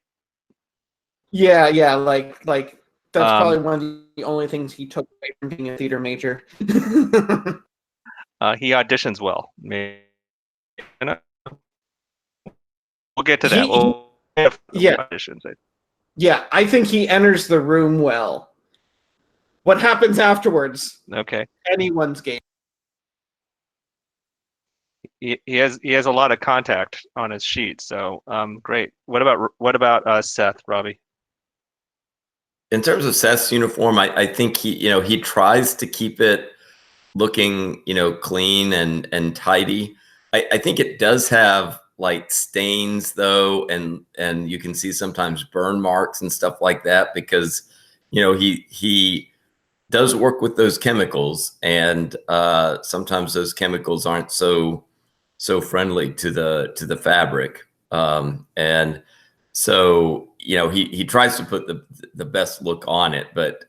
Yeah, like that's probably one of the only things he took away from being a theater major. He auditions well. Maybe, we'll get to that. Yeah. Auditions. Yeah, I think he enters the room well. What happens afterwards? Okay. Anyone's game. He has a lot of contact on his sheet, so great. What about Seth, Robbie? In terms of Seth's uniform, I think he tries to keep it looking, clean and tidy. I think it does have like stains though, and you can see sometimes burn marks and stuff like that because he does work with those chemicals, and sometimes those chemicals aren't so friendly to the fabric. And so he tries to put the best look on it, but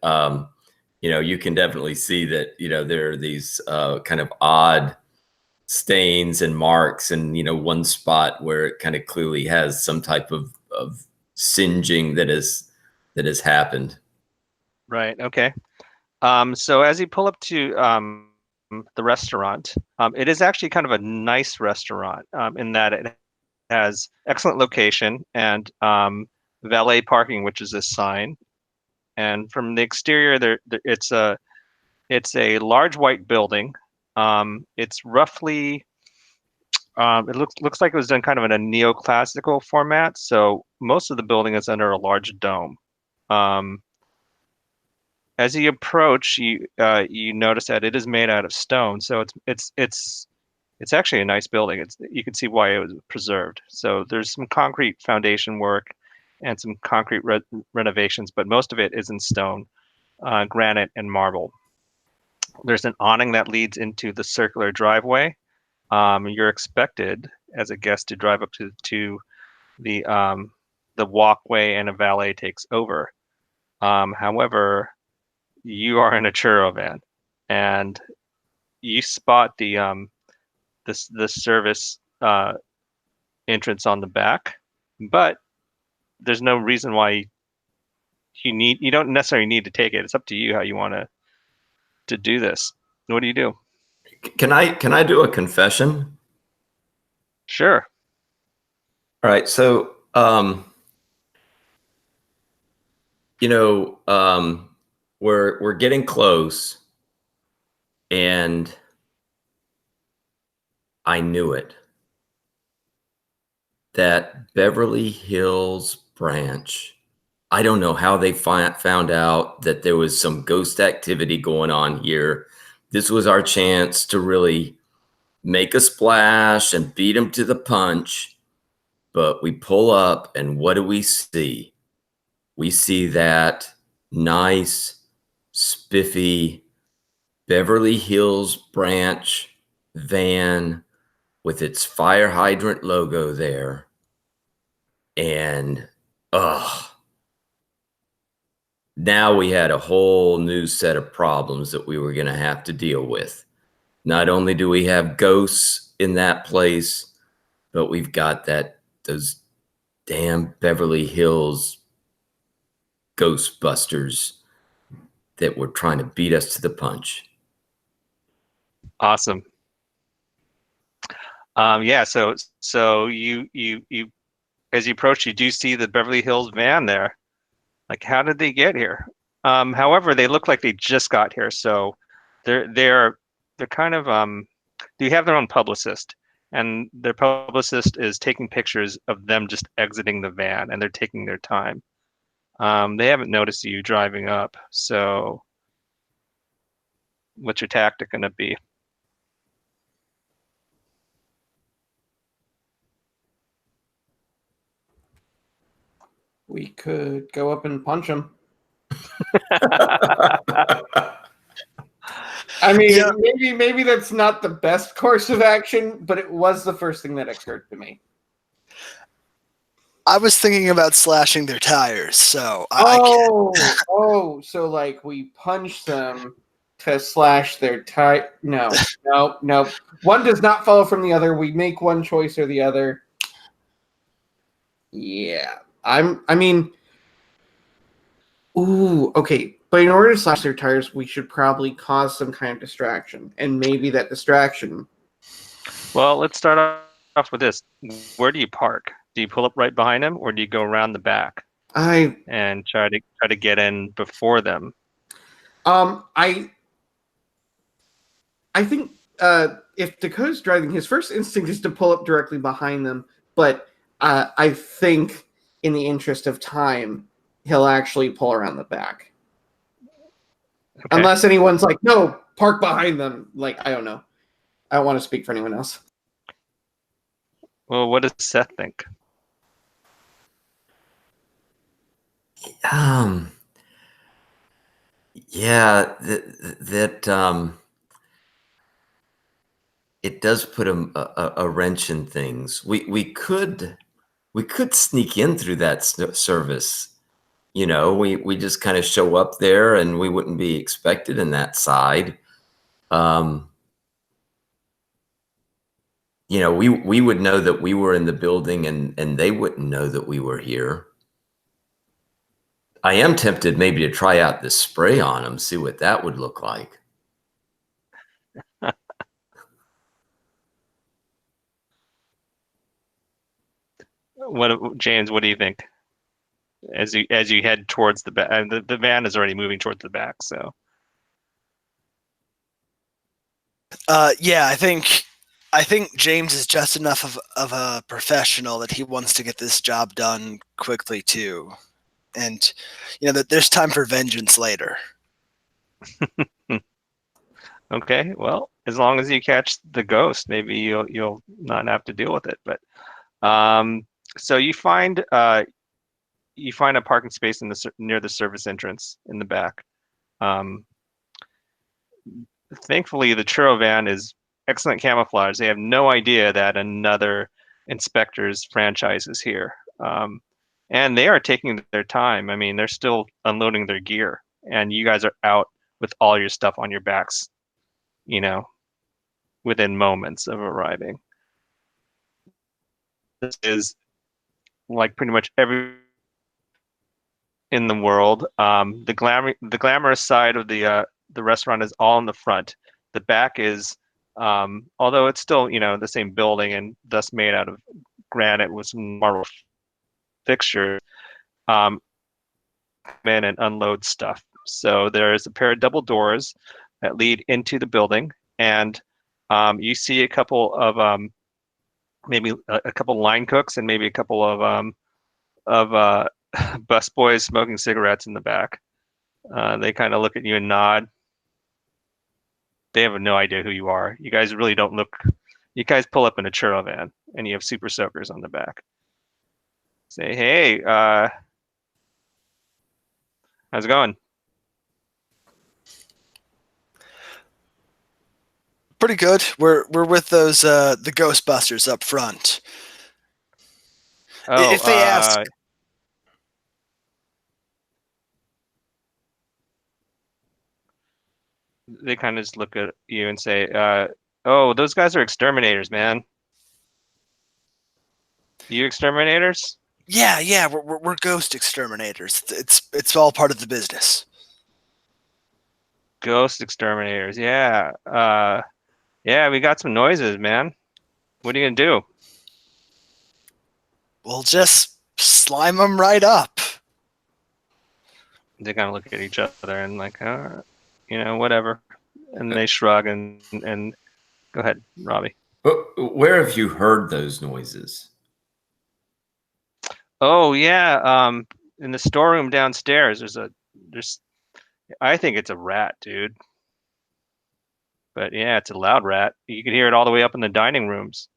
you can definitely see that there are these kind of odd stains and marks, and one spot where it kind of clearly has some type of singeing that has happened. Right. Okay. So as you pull up to the restaurant, it is actually kind of a nice restaurant in that it has excellent location and valet parking, which is a sign. And from the exterior, it's a large white building. It's roughly it looks like it was done kind of in a neoclassical format. So most of the building is under a large dome. Um, as you approach, you notice that it is made out of stone. So it's actually a nice building. You can see why it was preserved. So there's some concrete foundation work and some concrete renovations, but most of it is in stone, granite, and marble. There's an awning that leads into the circular driveway. You're expected as a guest to drive up to the walkway, and a valet takes over. However, you are in a churro van, and you spot the service entrance on the back, but there's no reason why you don't necessarily need to take it. It's up to you how you want to do this. What do you do? Can I do a confession? Sure. All right, so we're getting close, and I knew it. That Beverly Hills branch. I don't know how they found out that there was some ghost activity going on here. This was our chance to really make a splash and beat them to the punch. But we pull up, and what do we see? We see that nice, spiffy Beverly Hills branch van with its fire hydrant logo there. And now we had a whole new set of problems that we were going to have to deal with. Not only do we have ghosts in that place, but we've got those damn Beverly Hills Ghostbusters that were trying to beat us to the punch. Awesome. Yeah, so you as you approach, you do see the Beverly Hills van there. Like, how did they get here? However, they look like they just got here, so they're kind of they have their own publicist, and their publicist is taking pictures of them just exiting the van, and they're taking their time. They haven't noticed you driving up, so what's your tactic gonna be? We could go up and punch him. I mean, maybe that's not the best course of action, but it was the first thing that occurred to me. I was thinking about slashing their tires, so so like we punch them to slash their tire. No. One does not follow from the other. We make one choice or the other. Yeah. I mean, ooh, okay. But in order to slash their tires, we should probably cause some kind of distraction. And maybe that distraction. Well, let's start off with this. Where do you park? Do you pull up right behind him, or do you go around the back? I and try to get in before them. I think if Dakota's driving, his first instinct is to pull up directly behind them. But I think, in the interest of time, he'll actually pull around the back. Okay. Unless anyone's like, no, park behind them. Like, I don't know. I don't want to speak for anyone else. Well, what does Seth think? Yeah, that it does put a wrench in things. We could sneak in through that service. You know, we just kind of show up there, and we wouldn't be expected in that side. You know, we would know that we were in the building, and they wouldn't know that we were here. I am tempted maybe to try out the spray on them, see what that would look like. James, what do you think? As you head towards the back, the van is already moving towards the back. So Yeah, I think James is just enough of a professional that he wants to get this job done quickly too, and that there's time for vengeance later. okay, well, as long as you catch the ghost, maybe you'll not have to deal with it. But so you find a parking space near the service entrance in the back. Um, Thankfully, the churro van is excellent camouflage. They have no idea that another InSpectres franchise is here. And they are taking their time. I mean, they're still unloading their gear, and you guys are out with all your stuff on your backs, you know, within moments of arriving. This is like pretty much every in the world. The glamorous side of the restaurant is all in the front. The back is, although it's still the same building and thus made out of granite with some marble fixtures, come in and unload stuff. So there's a pair of double doors that lead into the building, and you see a couple of maybe a couple line cooks and maybe a couple of busboys smoking cigarettes in the back. They kind of look at you and nod. They have no idea who you are. You guys really don't look. You guys pull up in a churro van and you have super soakers on the back. Say, hey, how's it going? Pretty good. We're with those the Ghostbusters up front. Oh, If they ask, they kind of just look at you and say, "Oh, those guys are exterminators, man. You exterminators? yeah, we're ghost exterminators. It's all part of the business. Ghost exterminators? Yeah. Yeah, we got some noises, man. What are you gonna do?" We'll just slime them right up. They kind of look at each other and like, whatever, and they shrug and go ahead, Robbie. Where have you heard those noises? Oh yeah, in the storeroom downstairs, there's I think it's a rat, dude. But yeah, it's a loud rat. You could hear it all the way up in the dining rooms.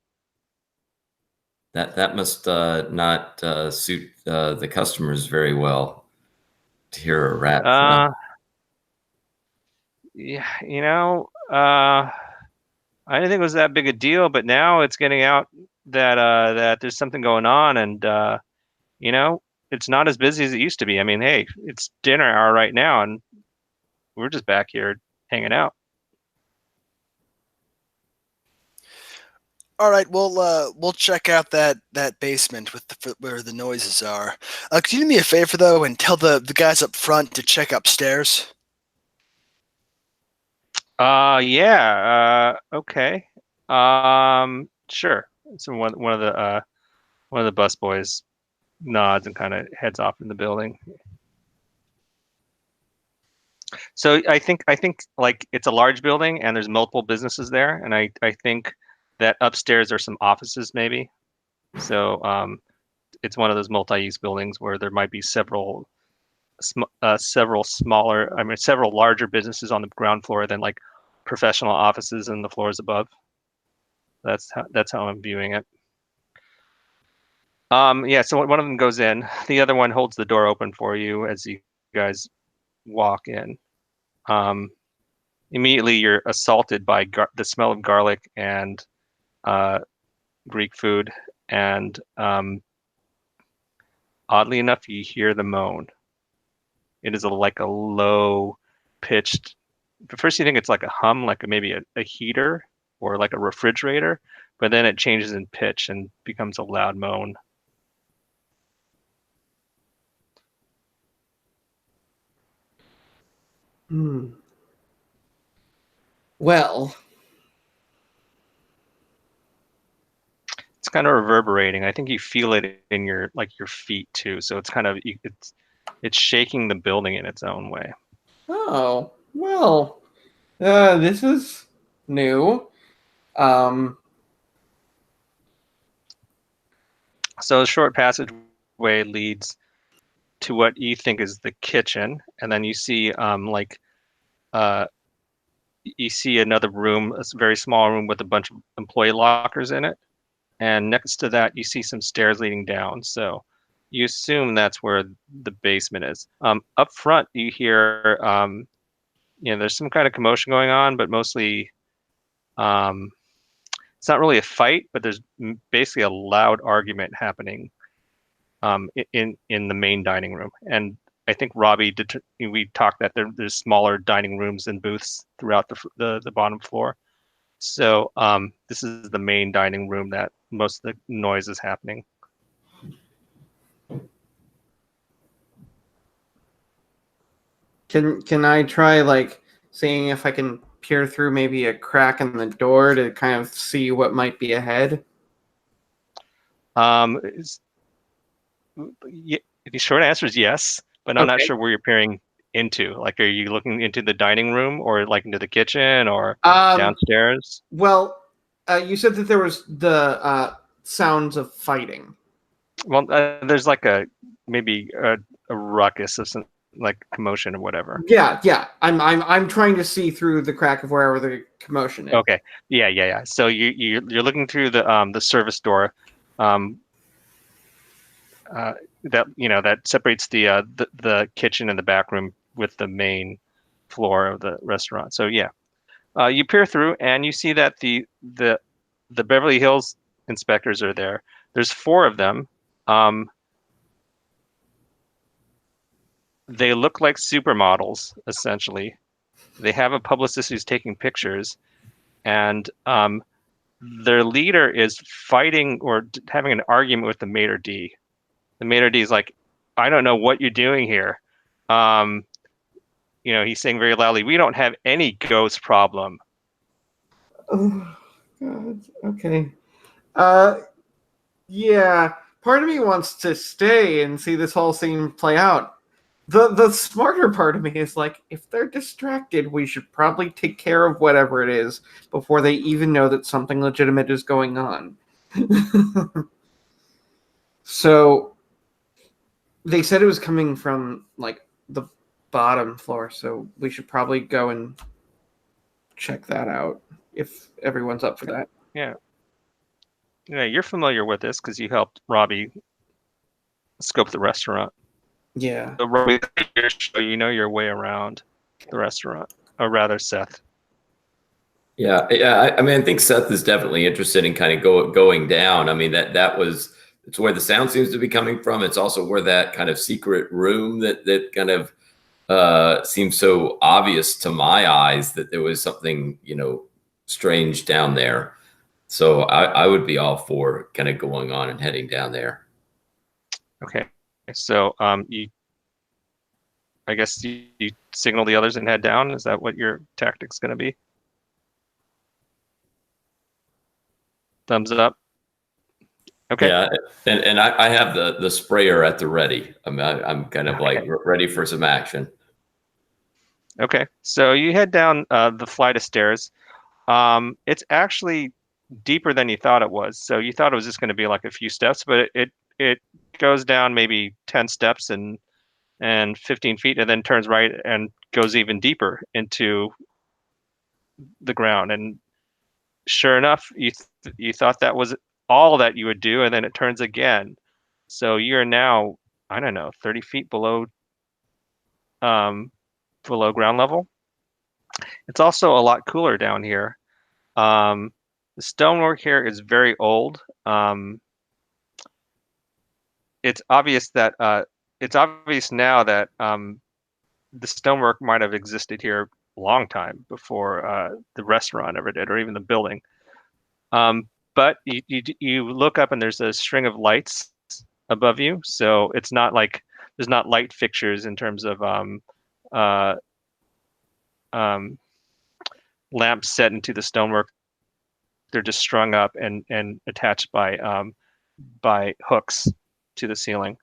That must not suit the customers very well to hear a rat. Yeah, I didn't think it was that big a deal, but now it's getting out that there's something going on, and you know, it's not as busy as it used to be. I mean, hey, it's dinner hour right now, and we're just back here hanging out. All right, we'll check out that basement with where the noises are. Could you do me a favor though, and tell the guys up front to check upstairs? Yeah, okay. Sure. So one of the busboys nods and kind of heads off in the building. So I think like it's a large building and there's multiple businesses there, and I think that upstairs are some offices maybe. So it's one of those multi-use buildings where there might be several smaller, I mean several larger businesses on the ground floor than like professional offices in the floors above. That's how I'm viewing it. Yeah, so one of them goes in, the other one holds the door open for you as you guys walk in. Um, Immediately you're assaulted by the smell of garlic and uh, Greek food, and oddly enough, you hear the moan. It is like a low pitched. At first, you think it's like a hum, like maybe a heater or like a refrigerator, but then it changes in pitch and becomes a loud moan. Hmm. Well, It's kind of reverberating. I think you feel it in your your feet too. So it's kind of it's shaking the building in its own way. oh, well, this is new. Um, So a short passageway leads to what you think is the kitchen, and then you see uh you see another room, a very small room with a bunch of employee lockers in it, and next to that you see some stairs leading down. So you assume that's where the basement is. Up front you hear there's some kind of commotion going on, but mostly um, it's not really a fight, but there's basically a loud argument happening in the main dining room. And I think Robbie we talked that there's smaller dining rooms and booths throughout the bottom floor. So this is the main dining room that most of the noise is happening. can I try like seeing if I can peer through maybe a crack in the door to kind of see what might be ahead? Um, is- the short answer is yes, but I'm not Okay. sure where you're peering into. Like, are you looking into the dining room or like into the kitchen or Um, downstairs? well, you said that there was the sounds of fighting. Well, there's like maybe a ruckus of some like commotion or whatever. Yeah, yeah. I'm trying to see through the crack of wherever the commotion is. Okay. Yeah. So you're looking through the service door, um, that that separates the kitchen and the back room with the main floor of the restaurant. So yeah, you peer through and you see that the Beverly Hills inspectors are there. There's four of them. Um, they look like supermodels essentially. They have a publicist who's taking pictures, and their leader is fighting or having an argument with the maitre d'. The maitre d' is like, I don't know what you're doing here. Um, he's saying very loudly, we don't have any ghost problem. Oh God. Okay. Uh, yeah. Part of me wants to stay and see this whole scene play out. The smarter part of me is like, if they're distracted, we should probably take care of whatever it is before they even know that something legitimate is going on. So they said it was coming from like the bottom floor, so we should probably go and check that out if everyone's up for that. Yeah. Yeah, you're familiar with this because you helped Robbie scope the restaurant. Yeah. So Robbie, you know your way around the restaurant, or rather Seth. Yeah. I mean, I think Seth is definitely interested in kind of going down. I mean, it's where the sound seems to be coming from. It's also where that kind of secret room that kind of seems so obvious to my eyes that there was something strange down there. So I would be all for kind of going on and heading down there. Okay. So I guess you signal the others and head down. Is that what your tactic's going to be? Thumbs up. Okay. Yeah, and I have the sprayer at the ready. I'm kind of like Okay. ready for some action. Okay. So you head down the flight of stairs. It's actually deeper than you thought it was. So you thought it was just going to be like a few steps, but it goes down maybe 10 steps and 15 feet, and then turns right and goes even deeper into the ground. And sure enough, you thought that was all that you would do, and then it turns again. So you're now, I don't know, 30 feet um, below ground level. It's also a lot cooler down here. Um, the stonework here is very old. It's obvious that it's obvious now that the stonework might have existed here a long time before the restaurant ever did, or even the building. But you look up and there's a string of lights above you, so it's not like there's not light fixtures in terms of uh, um, lamps set into the stonework. They're just strung up and attached by hooks to the ceiling.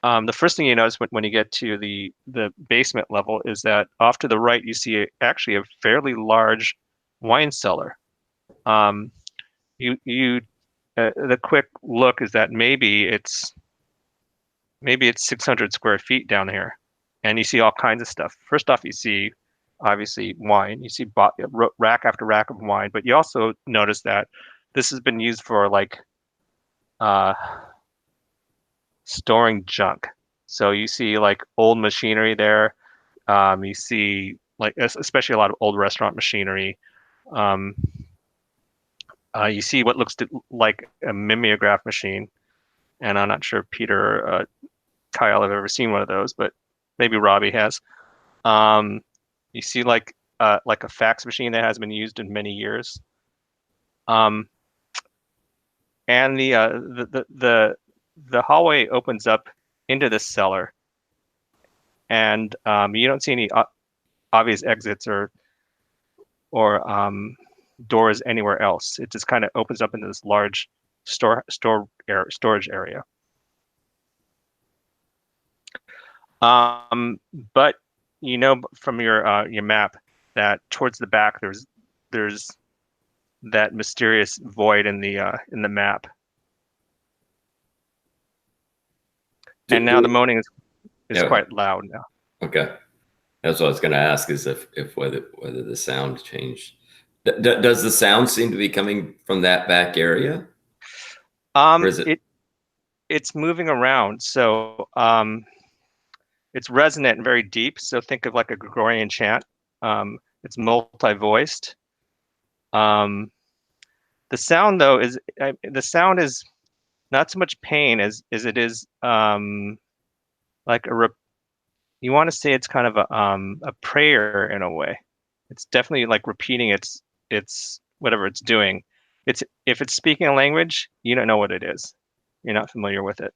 The first thing you notice when you get to the basement level is that off to the right you see actually a fairly large wine cellar. Um, you the quick look is that maybe it's 600 square feet down here, and you see all kinds of stuff. First off, you see obviously wine. You see rack after rack of wine, but you also notice that this has been used for like uh, storing junk. So you see like old machinery there. You see like especially a lot of old restaurant machinery. Um, you see what looks like a mimeograph machine, and I'm not sure Peter or Kyle have ever seen one of those, but maybe Robbie has. Um, you see like a fax machine that has been used in many years. Um, and the hallway opens up into this cellar, and you don't see any obvious exits or doors anywhere else. It just kind of opens up into this large storage area. Um, but you know from your map that towards the back there's that mysterious void in the map. And now the moaning is Yeah. quite loud now. Okay. That's what I was going to ask, is if whether the sound changed. Does the sound seem to be coming from that back area? Or is it? It's moving around, so it's resonant and very deep. So think of like a Gregorian chant. It's multi-voiced. Um, the sound though is the sound is not so much pain as it is like you want to say it's kind of a prayer in a way. It's definitely like repeating its whatever it's doing. It's if it's speaking a language, you don't know what it is. You're not familiar with it.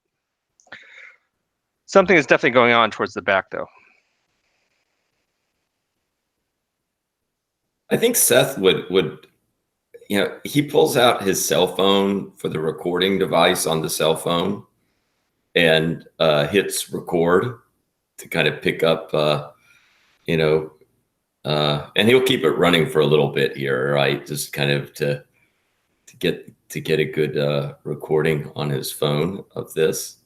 Something is definitely going on towards the back though. I think Seth would he pulls out his cell phone for the recording device on the cell phone and hits record to kind of pick up you know and he'll keep it running for a little bit here, right? Just kind of to get a good recording on his phone of this.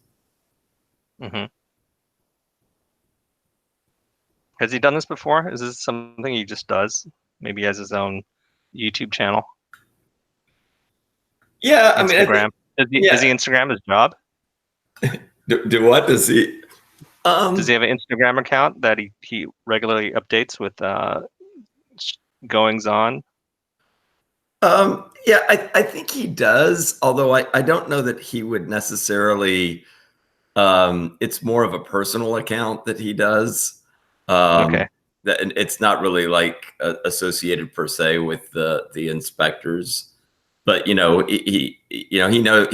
Hmm. Has he done this before? Is this something he just does? Maybe he has his own YouTube channel, Yeah, I mean, I Instagram. think, yeah. Does he Instagram his job? Do what does he? Does he have an Instagram account that he regularly updates with goings on? Yeah, I think he does, although I don't know that he would necessarily. It's more of a personal account that he does. Okay. That it's not really like associated per se with the inspectors, but he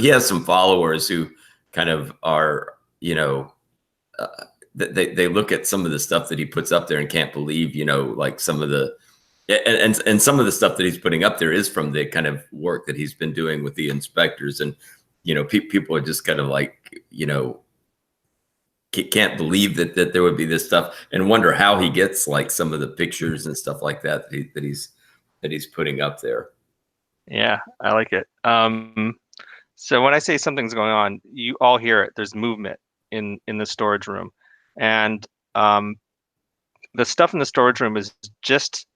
has some followers who kind of are they look at some of the stuff that he puts up there and can't believe like some of the and some of the stuff that he's putting up there is from the kind of work that he's been doing with the inspectors, and people are just kind of like, can't believe that there would be this stuff, and wonder how he gets like some of the pictures and stuff like that he's putting up there. Yeah, I like it. So when I say something's going on, you all hear it. There's movement in the storage room, and um, the stuff in the storage room is just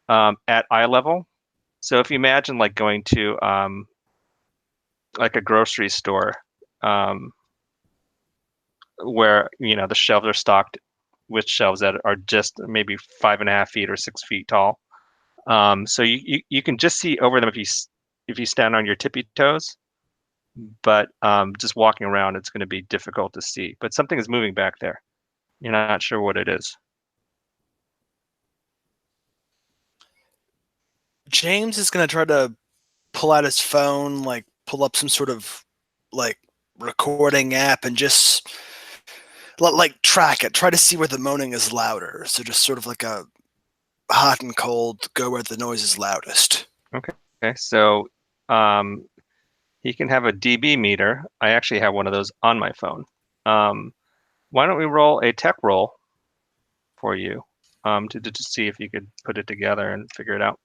at eye level. So if you imagine like going to like a grocery store, um, where the shelves are stocked with shelves that are just maybe 5.5 feet or 6 feet tall. So you can just see over them if you stand on your tippy toes, but just walking around, it's going to be difficult to see. But something is moving back there. You're not sure what it is. James is going to try to pull out his phone, like pull up some sort of like recording app and just like track it. Try to see where the moaning is louder. So just sort of like a hot and cold, go where the noise is loudest. Okay, so he can have a dB meter. I actually have one of those on my phone. Why don't we roll a tech roll for you to see if you could put it together and figure it out.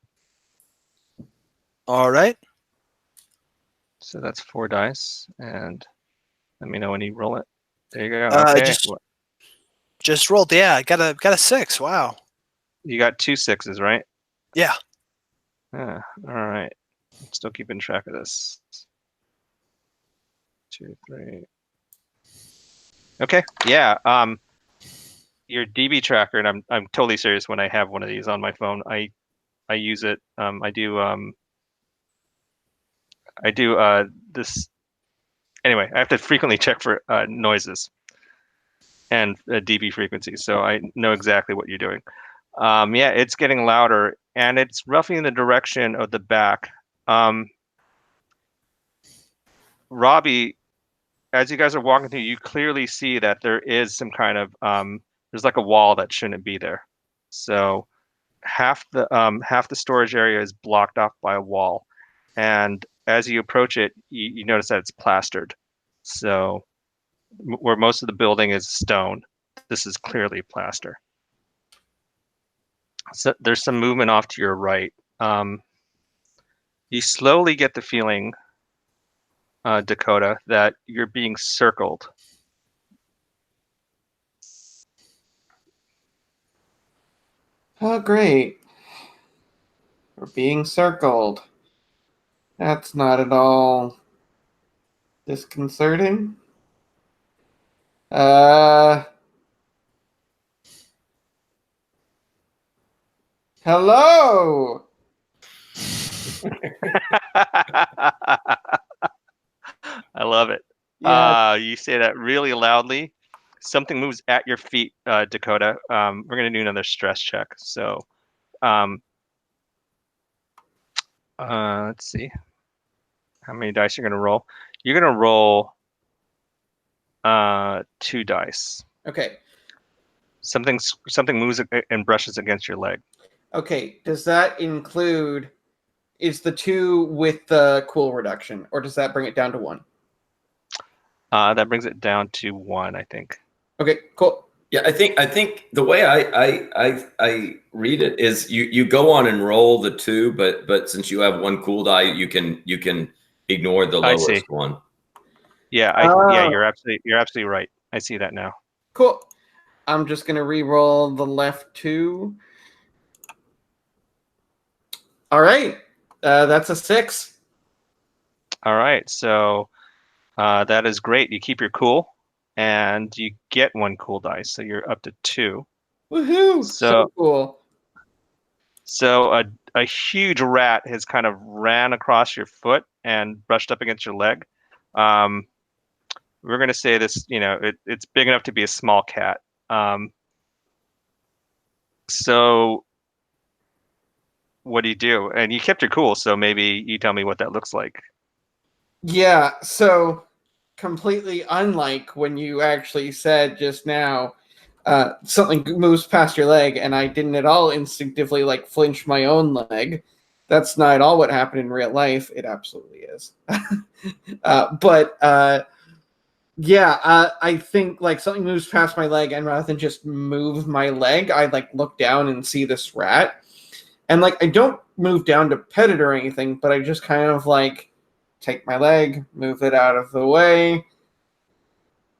All right. So that's 4 dice, and let me know when you roll it. There you go. Okay. Just rolled. Yeah, I got a 6. Wow. You got 2 6s, right? Yeah. All right. I'm still keeping track of this. 2, 3. Okay. Yeah. Your DB tracker, and I'm totally serious when I have one of these on my phone. I use it. I do this. Anyway, I have to frequently check for noises and dB frequencies, so I know exactly what you're doing. Yeah, it's getting louder, and it's roughly in the direction of the back. Robbie, as you guys are walking through, you clearly see that there is some kind of there's like a wall that shouldn't be there. So half the storage area is blocked off by a wall, and as you approach it, you notice that it's plastered. So where most of the building is stone, this is clearly plaster. So there's some movement off to your right. You slowly get the feeling, Dakota, that you're being circled. Oh, great. We're being circled. That's not at all disconcerting. Hello! I love it. Yeah. You say that really loudly. Something moves at your feet, Dakota. We're gonna do another stress check. So, let's see how many dice you're gonna roll. You're gonna roll 2 dice. Okay. Something moves and brushes against your leg. Okay. Does that include? Is the 2 with the cool reduction, or does that bring it down to 1? That brings it down to 1, I think. Okay. Cool. Yeah, I think the way I read it is you go on and roll the 2, but since you have 1 cool die, you can ignore the I see. lowest one. Yeah, you're absolutely right. I see that now. Cool. I'm just gonna re-roll the left 2. All right. That's a 6. All right, so that is great. You keep your cool, and you get 1 cool dice, so you're up to 2. Woohoo! So cool. So a huge rat has kind of ran across your foot and brushed up against your leg. We're gonna say this, it's big enough to be a small cat. So what do you do? And you kept your cool, so maybe you tell me what that looks like. Yeah, so completely unlike when you actually said just now something moves past your leg, and I didn't at all instinctively like flinch my own leg. That's not at all what happened in real life. It absolutely is. But yeah, I think like something moves past my leg, and rather than just move my leg, I like look down and see this rat. And like I don't move down to pet it or anything, but I just kind of like take my leg, move it out of the way.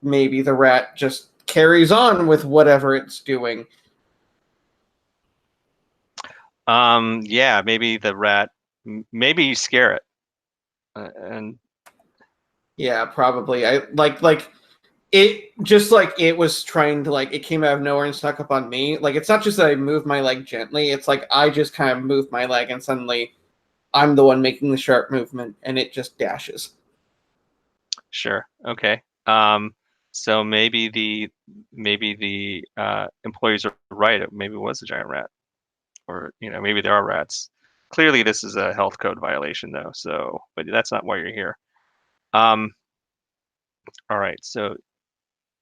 Maybe the rat just carries on with whatever it's doing. Yeah, maybe the rat. Maybe you scare it, and Yeah, probably. I like it just like it was trying to like it came out of nowhere and stuck up on me. Like it's not just that I moved my leg gently, it's like I just kind of moved my leg and suddenly I'm the one making the sharp movement and it just dashes. sure, okay. So maybe the employees are right. Maybe it was a giant rat, or maybe there are rats. Clearly, this is a health code violation, though. So, but that's not why you're here. Um, all right. So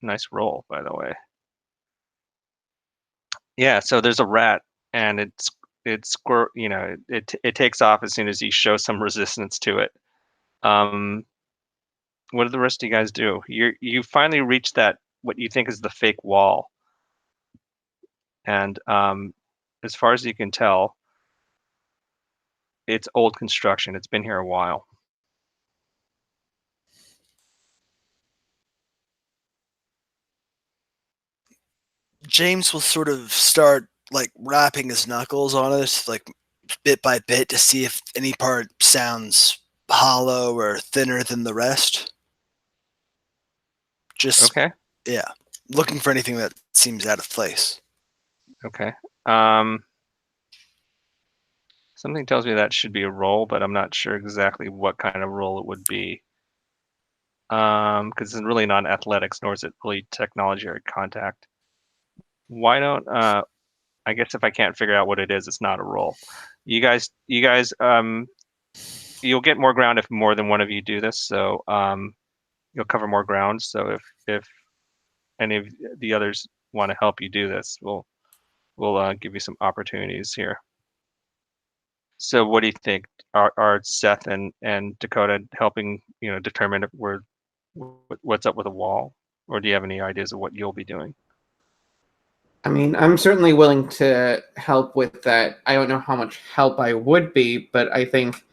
nice roll, by the way. Yeah. So there's a rat, and it's squirt. It takes off as soon as you show some resistance to it. Um, what do the rest of you guys do? You finally reach that what you think is the fake wall, and as far as you can tell, it's old construction. It's been here a while. James will sort of start like rapping his knuckles on it, like bit by bit, to see if any part sounds hollow or thinner than the rest. Just Okay. yeah, looking for anything that seems out of place. Okay. Something tells me that should be a roll, but I'm not sure exactly what kind of roll it would be. Because it's really not athletics, nor is it really technology or contact. Why don't I guess if I can't figure out what it is, it's not a roll. You guys, you'll get more ground if more than one of you do this. So you'll cover more ground. So if any of the others want to help you do this, we'll give you some opportunities here. So what do you think? Are Seth and Dakota helping, determine if what's up with a wall? Or do you have any ideas of what you'll be doing? I mean, I'm certainly willing to help with that. I don't know how much help I would be, but I think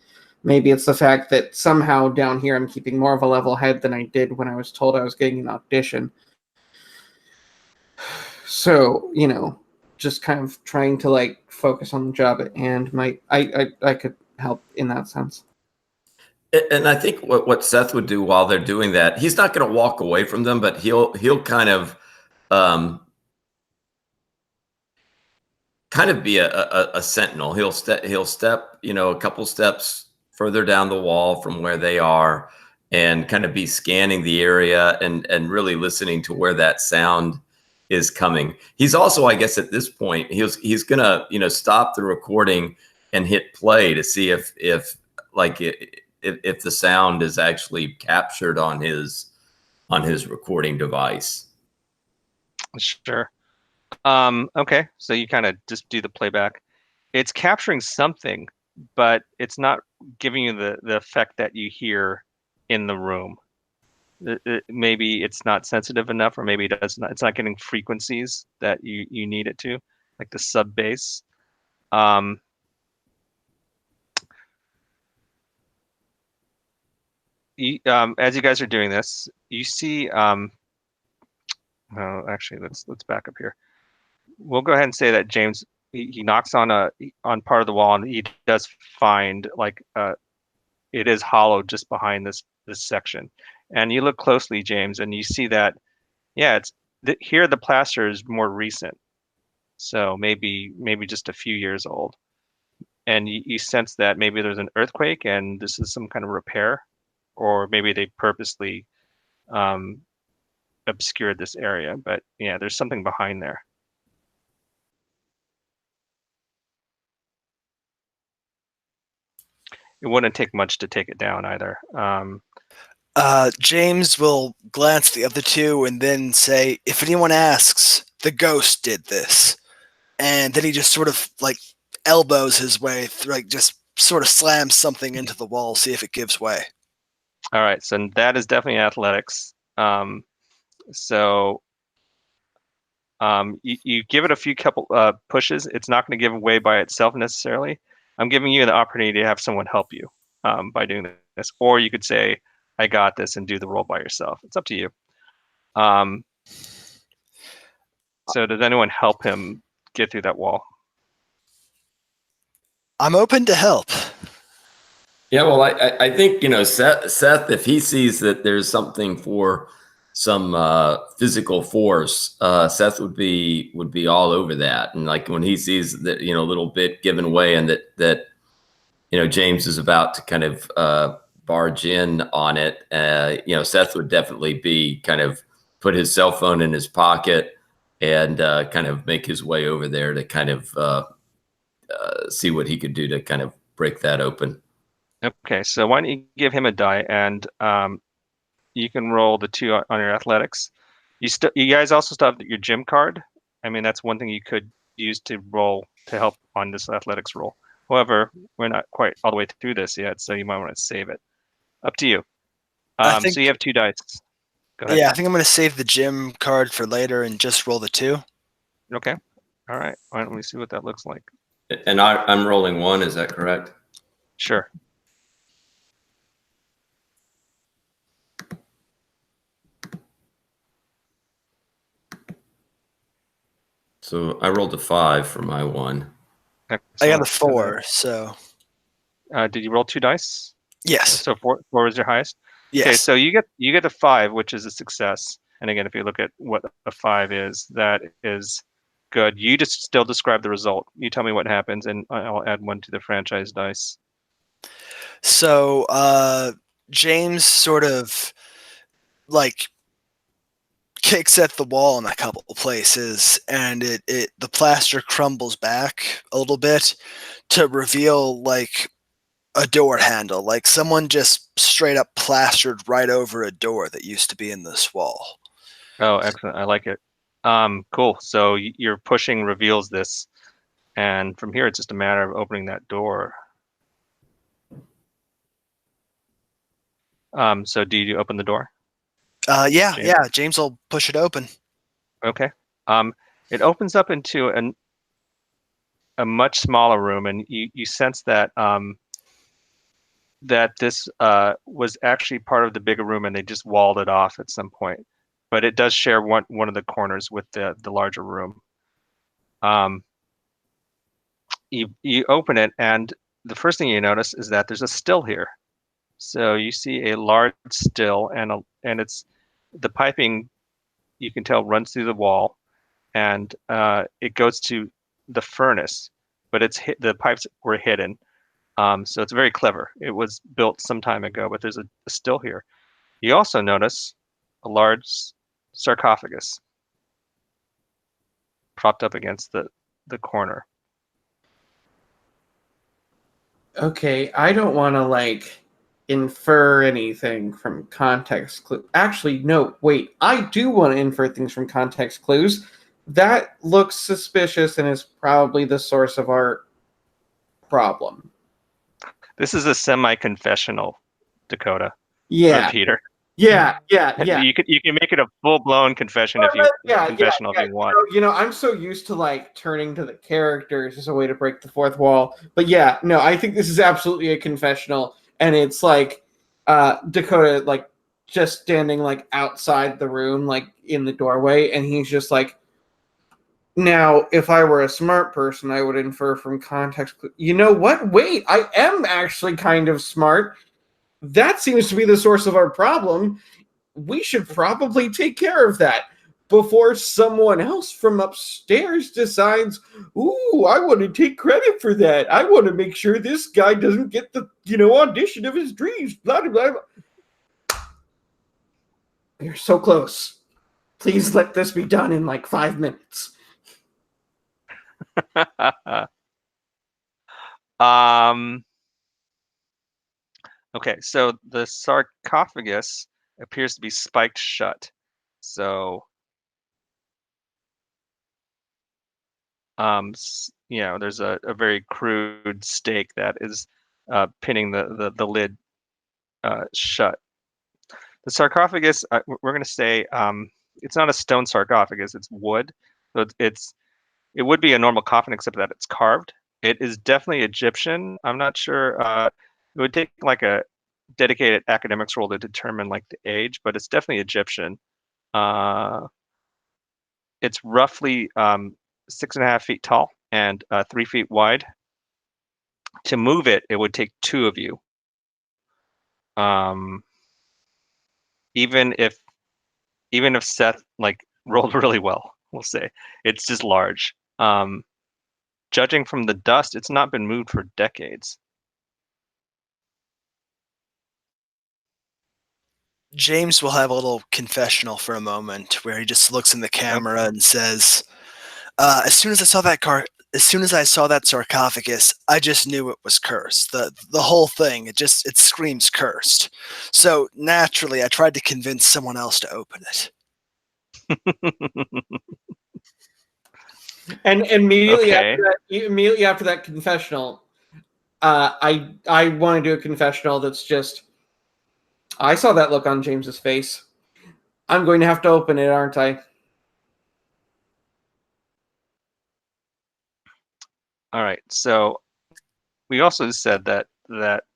maybe it's the fact that somehow down here I'm keeping more of a level head than I did when I was told I was getting an audition. So, just kind of trying to like focus on the job at hand might I could help in that sense. And I think what Seth would do while they're doing that, he's not going to walk away from them, but he'll um, kind of be a sentinel. He'll step a couple steps further down the wall from where they are, and kind of be scanning the area and really listening to where that sound is coming. He's also, I guess, at this point, he's gonna stop the recording and hit play to see if the sound is actually captured on his recording device. Sure. Okay, so you kind of just do the playback. It's capturing something, but it's not giving you the effect that you hear in the room. Maybe it's not sensitive enough, or maybe it's not getting frequencies that you need it to, like the sub bass. Um, as you guys are doing this, you see. Oh, actually, let's back up here. We'll go ahead and say that James he knocks on part of the wall, and he does find like it is hollow just behind this section. And you look closely, James, and you see that yeah, here the plaster is more recent, so maybe just a few years old. And you sense that maybe there's an earthquake, and this is some kind of repair, or maybe they purposely um, obscured this area. But yeah, there's something behind there. It wouldn't take much to take it down either. James will glance at the other two and then say, "If anyone asks, the ghost did this." And then he just sort of like elbows his way through, like just sort of slam something into the wall, see if it gives way. All right, so that is definitely athletics. So you give it a few couple pushes. It's not going to give away by itself necessarily. I'm giving you the opportunity to have someone help you by doing this, or you could say, "I got this," and do the roll by yourself. It's up to you. So does anyone help him get through that wall? I'm open to help. Yeah, well, I think, you know, Seth, if he sees that there's something for some physical force, Seth would be all over that. And like when he sees that, you know, a little bit given way, and that you know, James is about to kind of barge in on it, you know, Seth would definitely be kind of put his cell phone in his pocket and kind of make his way over there to kind of see what he could do to kind of break that open. Okay, so why don't you give him a die, and you can roll the 2 on your athletics. You guys also still have your gym card. I mean, that's one thing you could use to roll to help on this athletics roll. However, we're not quite all the way through this yet, so you might want to save it. Up to you. I think, So you have 2 dice. Go ahead. yeah, I think I'm going to save the gym card for later and just roll the 2. Okay. All right. All right, let me see what that looks like. And I'm rolling 1. Is that correct? Sure. So I rolled a 5 for my 1. I got a Excellent. 4, so Did you roll 2 dice? yes, So four was your highest. Okay, yes. so you get a 5, which is a success. And again, if you look at what a 5 is, that is good. You just still describe the result. You tell me what happens, and I'll add 1 to the franchise dice. So James sort of like kicks at the wall in a couple of places, and the plaster crumbles back a little bit to reveal like a door handle, like someone just straight up plastered right over a door that used to be in this wall. Oh, excellent. I like it. Cool. So your pushing reveals this, and from here it's just a matter of opening that door. So do you open the door? Yeah, James? yeah. James will push it open. Okay. It opens up into a much smaller room, and you sense that that this was actually part of the bigger room, and they just walled it off at some point. But it does share one of the corners with the larger room. You open it, and the first thing you notice is that there's a still here. So you see a large still, and it's the piping, you can tell, runs through the wall, and it goes to the furnace, but the pipes were hidden. So it's very clever. It was built some time ago, but there's a still here. You also notice a large sarcophagus propped up against the corner. Okay, I don't want to like infer anything from context clue. Actually, no, wait. I do want to infer things from context clues. That looks suspicious and is probably the source of our problem. This is a semi-confessional, Dakota, or Yeah, Peter. yeah. You can make it a full-blown confession if you confessional if you want. I'm so used to like turning to the characters as a way to break the fourth wall. But yeah, no, I think this is absolutely a confessional, and it's like Dakota like just standing like outside the room, like in the doorway, and he's just like, now, if I were a smart person, I would infer from context. You know what? Wait, I am actually kind of smart. That seems to be the source of our problem. We should probably take care of that before someone else from upstairs decides, ooh, I want to take credit for that. I want to make sure this guy doesn't get the, audition of his dreams. Blah, blah, blah. You're so close. Please let this be done in like 5 minutes. um, okay, so the sarcophagus appears to be spiked shut. So, there's a very crude stake that is pinning the lid shut. The sarcophagus, we're going to say, it's not a stone sarcophagus; it's wood. So it would be a normal coffin except that it's carved. It is definitely Egyptian. I'm not sure. It would take like a dedicated academics role to determine like the age, but it's definitely Egyptian. It's roughly 6.5 feet tall and 3 feet wide. To move it, it would take two of you. Um, even if Seth like rolled really well, we'll say it's just large. Judging from the dust, it's not been moved for decades. James will have a little confessional for a moment where he just looks in the camera and says, as soon as I saw that sarcophagus, I just knew it was cursed. The whole thing, it screams cursed. So naturally, I tried to convince someone else to open it. And immediately Okay. after that confessional, I want to do a confessional that's just, I saw that look on James's face. I'm going to have to open it, aren't I? All right. So we also said that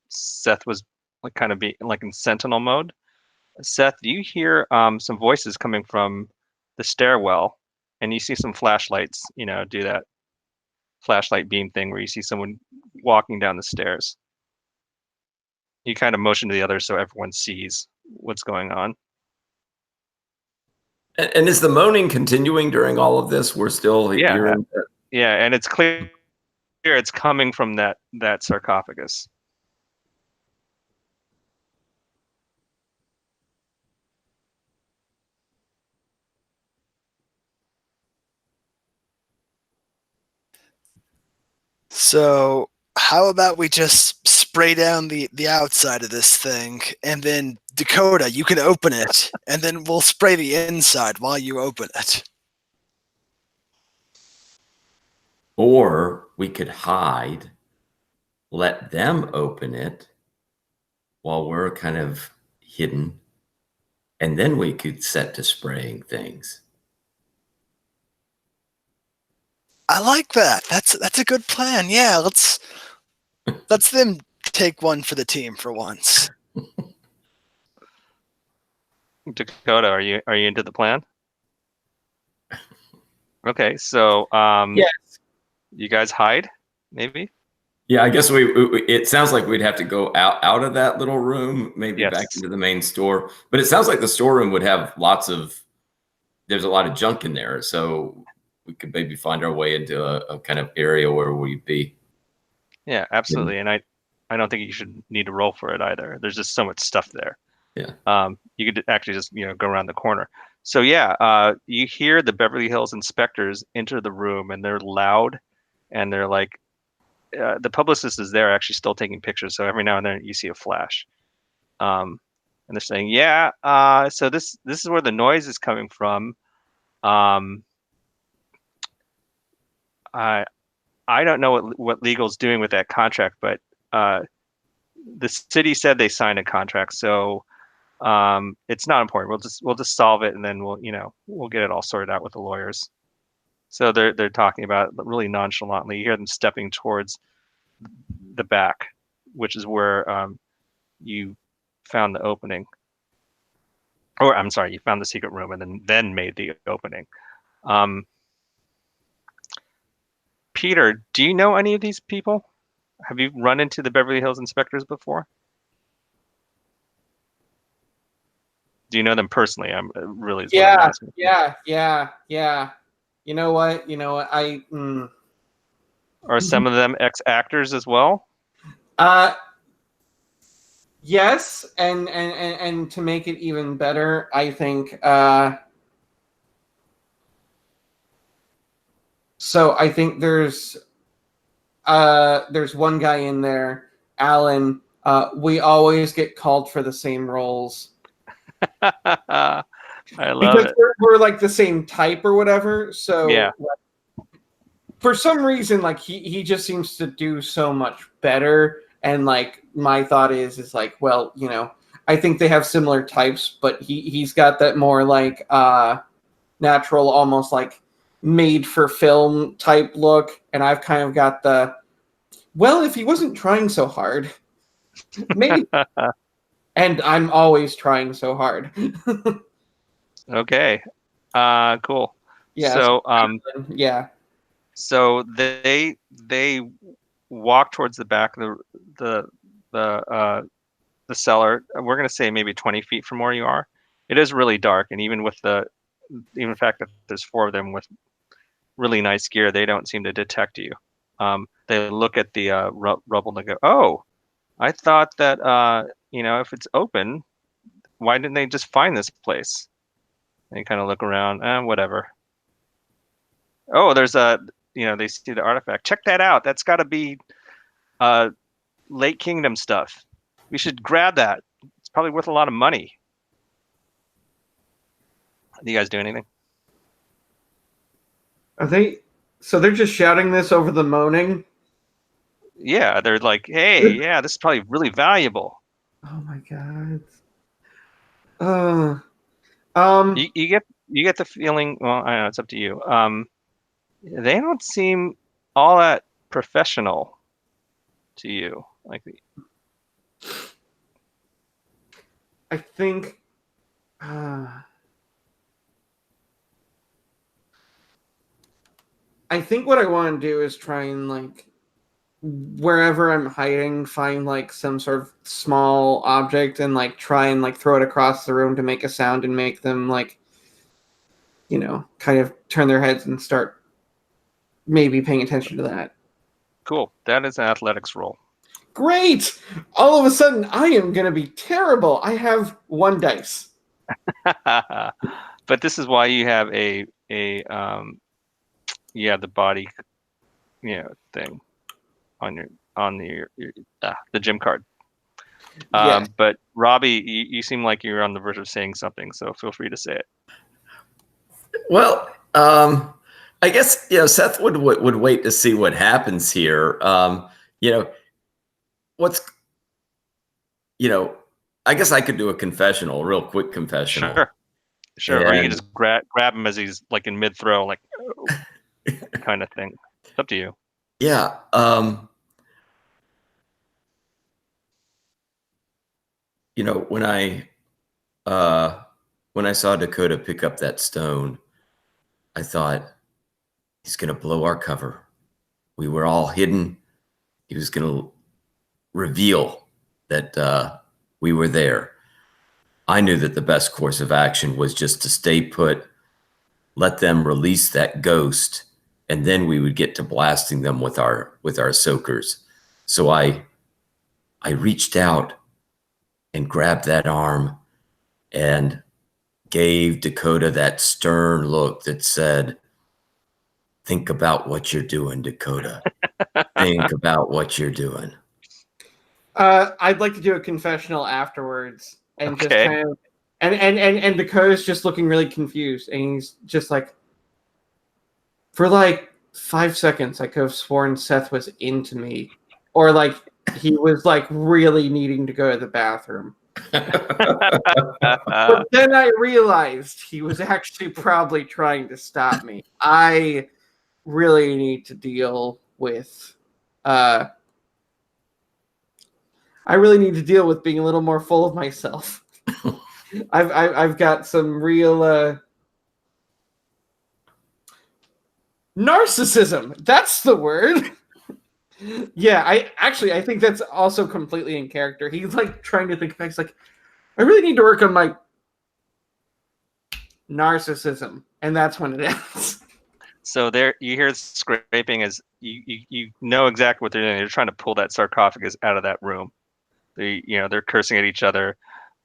Seth was like kind of be like in sentinel mode. Seth, you hear some voices coming from the stairwell, and you see some flashlights, do that flashlight beam thing where you see someone walking down the stairs. You kind of motion to the others so everyone sees what's going on. And is the moaning continuing during all of this? We're still hearing that. Yeah, and it's clear it's coming from that sarcophagus. So how about we just spray down the outside of this thing, and then Dakota, you can open it, and then we'll spray the inside while you open it. Or we could hide, let them open it while we're kind of hidden, and then we could set to spraying things. I like that. That's a good plan. Yeah, let's them take one for the team for once. Dakota, are you into the plan? Okay, so Yes. you guys hide, maybe? Yeah, I guess it sounds like we'd have to go out of that little room, maybe Yes. back into the main store. But it sounds like the storeroom would have there's a lot of junk in there. So we could maybe find our way into a kind of area where we'd be. Yeah, absolutely. And I don't think you should need to roll for it either. There's just so much stuff there. Yeah. You could actually just, go around the corner. So yeah, you hear the Beverly Hills inspectors enter the room, and they're loud, and they're like, the publicist is there actually still taking pictures. So every now and then you see a flash. And they're saying, yeah, so this is where the noise is coming from. I don't know what legal's doing with that contract, but the city said they signed a contract, so it's not important. We'll just solve it, and then we'll get it all sorted out with the lawyers. So they're talking about it really nonchalantly. You hear them stepping towards the back, which is where you found the opening. Or I'm sorry, you found the secret room and then made the opening. Peter, do you know any of these people? Have you run into the Beverly Hills inspectors before? Do you know them personally? I'm really is what I'm asking. Yeah. You know what? Are some of them ex-actors as well? Yes, and to make it even better, I think so I think there's one guy in there, Alan. We always get called for the same roles. I love because it. we're like the same type or whatever. So Yeah. For some reason, like he just seems to do so much better And like my thought is like, well, I think they have similar types, but he's got that more like natural, almost like made for film type look, and I've kind of got the, well, if he wasn't trying so hard, maybe. And I'm always trying so hard. Okay. Cool. Yeah. So Yeah. so they walk towards the back of the cellar. We're gonna say maybe 20 feet from where you are. It is really dark, and even the fact that there's four of them with really nice gear, they don't seem to detect you. They look at the rubble and they go, "Oh, I thought that if it's open, why didn't they just find this place?" And you kind of look around, whatever. Oh, there's they see the artifact. Check that out. That's got to be uh, Late Kingdom stuff. We should grab that. It's probably worth a lot of money. Do you guys do anything? Are they? So they're just shouting this over the moaning? Yeah, they're like, hey, yeah, this is probably really valuable. Oh my god. Um. You get the feeling. Well, I don't know. It's up to you. They don't seem all that professional to you. Like, I think. I think what I want to do is try and like wherever I'm hiding, find like some sort of small object and like try and like throw it across the room to make a sound and make them like, kind of turn their heads and start maybe paying attention to that. cool. That is an athletics roll. Great! All of a sudden, I am going to be terrible. I have 1 dice. But this is why you have the body, thing on the gym card. Yeah. But Robbie, you seem like you're on the verge of saying something, so feel free to say it. Well, I guess Seth would wait to see what happens here. What's I guess I could do a confessional, a real quick confessional. Sure. Or you can just grab him as he's like in mid throw, like kind of thing. It's up to you. Yeah. When I saw Dakota pick up that stone, I thought he's going to blow our cover. We were all hidden. He was going to reveal that we were there. I knew that the best course of action was just to stay put, let them release that ghost, and then we would get to blasting them with our soakers. So I reached out and grabbed that arm and gave Dakota that stern look that said, "Think about what you're doing, Dakota. Think about what you're doing." I'd like to do a confessional afterwards and just kind of and Dakota's just looking really confused and he's just like, for like 5 seconds I could have sworn Seth was into me, or like he was like really needing to go to the bathroom. But then I realized he was actually probably trying to stop me. I really need to deal with being a little more full of myself. I've got some real narcissism. That's the word. Yeah, I think that's also completely in character. He's like trying to think back. He's like, I really need to work on my narcissism, and that's when it ends. So there, you hear scraping as you know exactly what they're doing. They're trying to pull that sarcophagus out of that room. They're cursing at each other.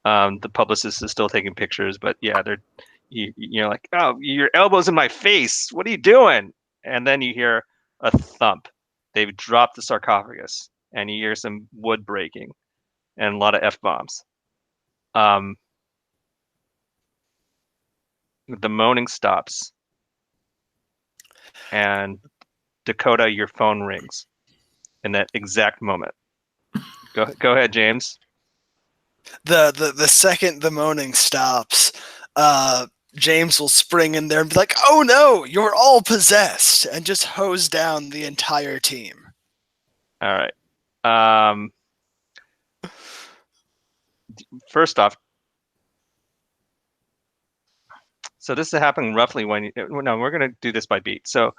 The publicist is still taking pictures, but yeah, you're like, oh, your elbow's in my face. What are you doing? And then you hear a thump. They've dropped the sarcophagus, and you hear some wood breaking, and a lot of F-bombs. The moaning stops, and Dakota, your phone rings in that exact moment. Go ahead, James. The second the moaning stops, James will spring in there and be like, "Oh no, you're all possessed," and just hose down the entire team. All right. First off, so this is happening roughly when no, we're going to do this by beat. So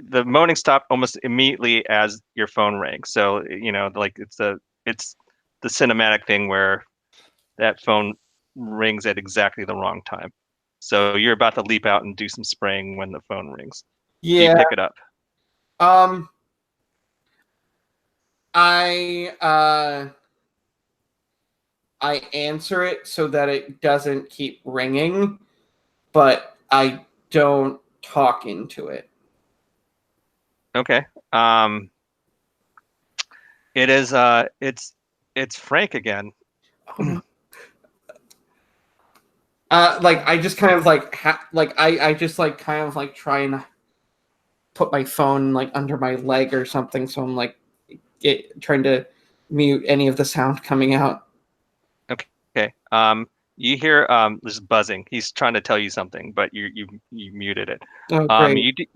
the moaning stopped almost immediately as your phone rang. So like it's the cinematic thing where that phone rings at exactly the wrong time. So you're about to leap out and do some spraying when the phone rings. Do you Yeah. pick it up? I answer it so that it doesn't keep ringing, but I don't talk into it. Okay. It is it's Frank again. Like I just kind of like I just like kind of like try and put my phone like under my leg or something, so I'm like trying to mute any of the sound coming out. Okay. You hear there's buzzing. He's trying to tell you something, but you muted it. Oh, great.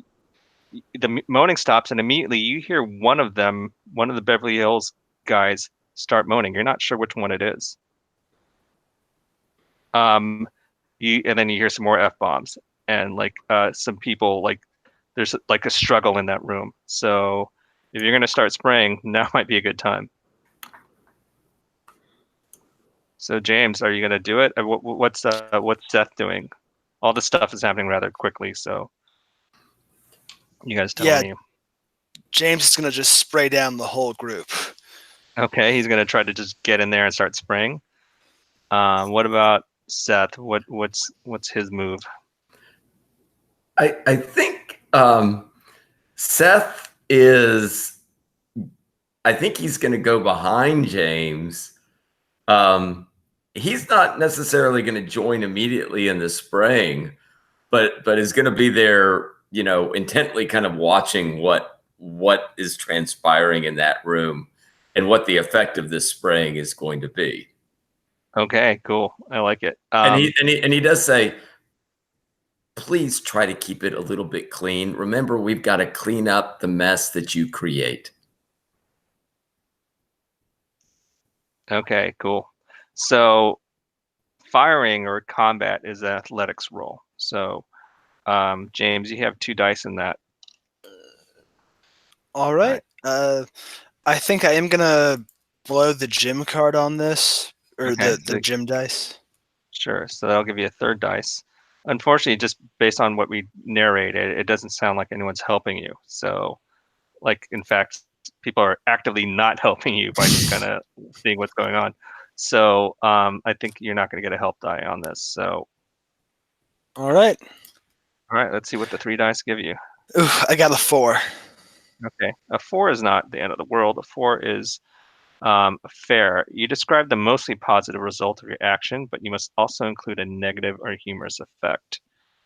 The moaning stops, and immediately you hear one of the Beverly Hills guys start moaning. You're not sure which one it is. And then you hear some more F-bombs and like some people like there's like a struggle in that room. So if you're gonna start spraying, now might be a good time. So James, are you gonna do it? What's Seth doing? All this stuff is happening rather quickly, so you guys tell Yeah, me. James is gonna just spray down the whole group. Okay, he's gonna try to just get in there and start spraying. What about Seth? What's his move? I think Seth is. I think he's going to go behind James. He's not necessarily going to join immediately in the spraying, but is going to be there, intently kind of watching what is transpiring in that room and what the effect of this spraying is going to be. Okay, cool. I like it. And he does say, please try to keep it a little bit clean. Remember, we've got to clean up the mess that you create. Okay, cool. So firing or combat is an athletics roll. So James, you have 2 dice in that. All right. I think I am gonna blow the gym card on this, or Okay, the gym dice. sure. So that'll give you a 3rd dice. Unfortunately, just based on what we narrated, it doesn't sound like anyone's helping you. So, like, in fact, people are actively not helping you by just kind of seeing what's going on. So, I think you're not going to get a help die on this. So, All right. all right, let's see what the 3 dice give you. Ooh, I got a 4. Okay, a 4 is not the end of the world. A 4 is fair. You describe the mostly positive result of your action, but you must also include a negative or humorous effect.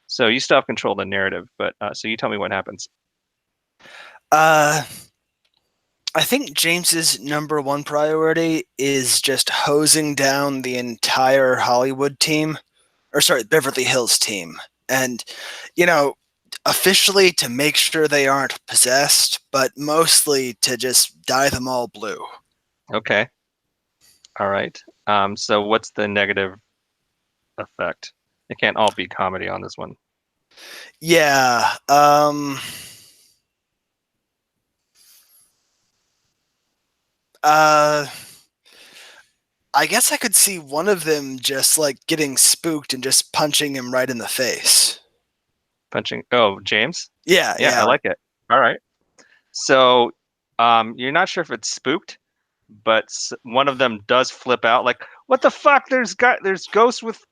So you still have control of the narrative, but so you tell me what happens. I think James's number 1 priority is just hosing down the entire Hollywood team, or sorry, Beverly Hills team, and officially to make sure they aren't possessed, but mostly to just dye them all blue. Okay. All right. So what's the negative effect? It can't all be comedy on this one. Yeah. I guess I could see one of them just like getting spooked and just punching him right in the face. Punching. Oh, James? Yeah, Yeah, I like it. All right. So you're not sure if it's spooked, but one of them does flip out like, what the fuck? There's ghosts with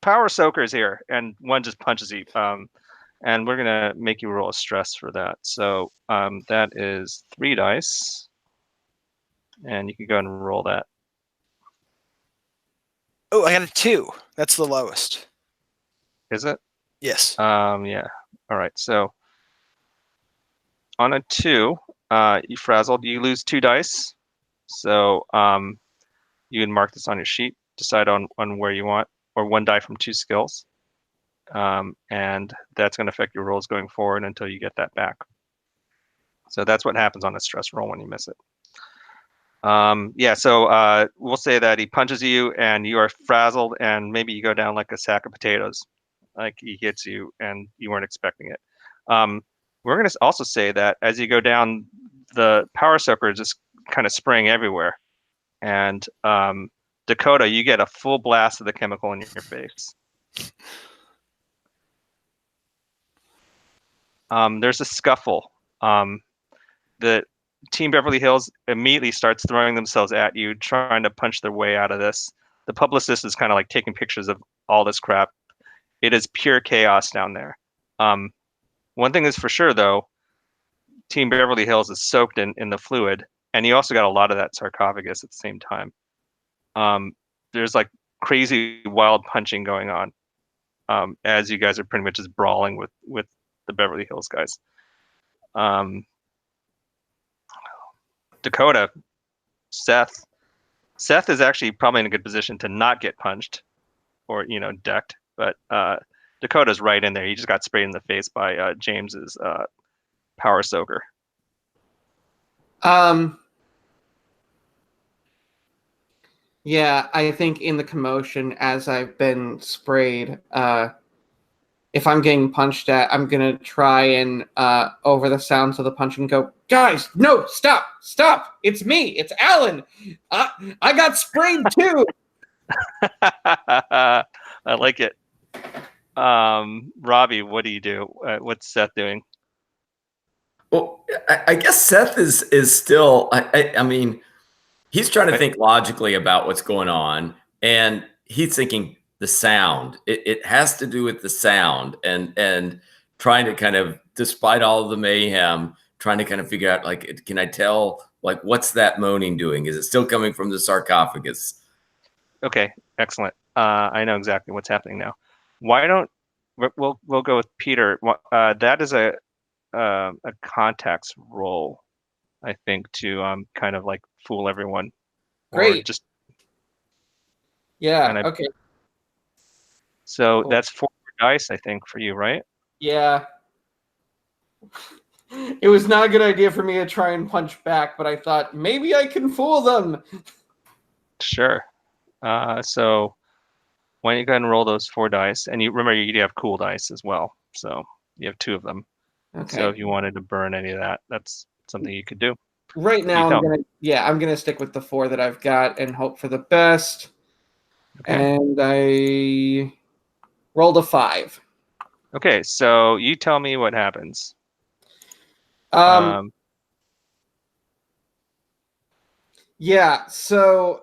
power soakers here, and one just punches you. And we're gonna make you roll a stress for that. So that is 3 dice, and you can go ahead and roll that. Oh, I got a 2. That's the lowest. Is it? Yes. Yeah. All right. So on a 2, you frazzled. You lose 2 dice. So you can mark this on your sheet, decide on where you want, or 1 die from 2 skills. And that's going to affect your rolls going forward until you get that back. So that's what happens on a stress roll when you miss it. Yeah, so we'll say that he punches you and you are frazzled and maybe you go down like a sack of potatoes. Like he hits you and you weren't expecting it. We're going to also say that as you go down, the power soaker is just kind of spraying everywhere. And Dakota, you get a full blast of the chemical in your face. There's a scuffle. The Team Beverly Hills immediately starts throwing themselves at you, trying to punch their way out of this. The publicist is kind of like taking pictures of all this crap. It is pure chaos down there. One thing is for sure, though, Team Beverly Hills is soaked in the fluid, and you also got a lot of that sarcophagus at the same time. There's like crazy wild punching going on as you guys are pretty much just brawling with the Beverly Hills guys. Dakota, Seth is actually probably in a good position to not get punched or decked, but Dakota's right in there. He just got sprayed in the face by James's power soaker. Yeah, I think in the commotion, as I've been sprayed, if I'm getting punched at, I'm gonna try and over the sounds of the punching go, guys, no, stop, it's me, it's Alan. I got sprayed too. I like it. Robbie, what do you do? What's Seth doing? Well, I guess Seth is still. I mean, he's trying to think logically about what's going on, and he's thinking the sound. It has to do with the sound, and trying to kind of, despite all of the mayhem, trying to kind of figure out, like, can I tell, like, what's that moaning doing? Is it still coming from the sarcophagus? Okay, excellent. I know exactly what's happening now. Why don't we'll go with Peter? That is a contacts roll, I think, to kind of like fool everyone. Great. Or just yeah. Okay. So that's 4 dice, I think, for you, right? Yeah. It was not a good idea for me to try and punch back, but I thought maybe I can fool them. Sure. So why don't you go ahead and roll those 4 dice? And you remember you have cool dice as well. So you have 2 of them. Okay. So if you wanted to burn any of that, that's something you could do. Right now, I'm gonna stick with the 4 that I've got and hope for the best. Okay. And I rolled a 5. Okay, so you tell me what happens. Yeah. So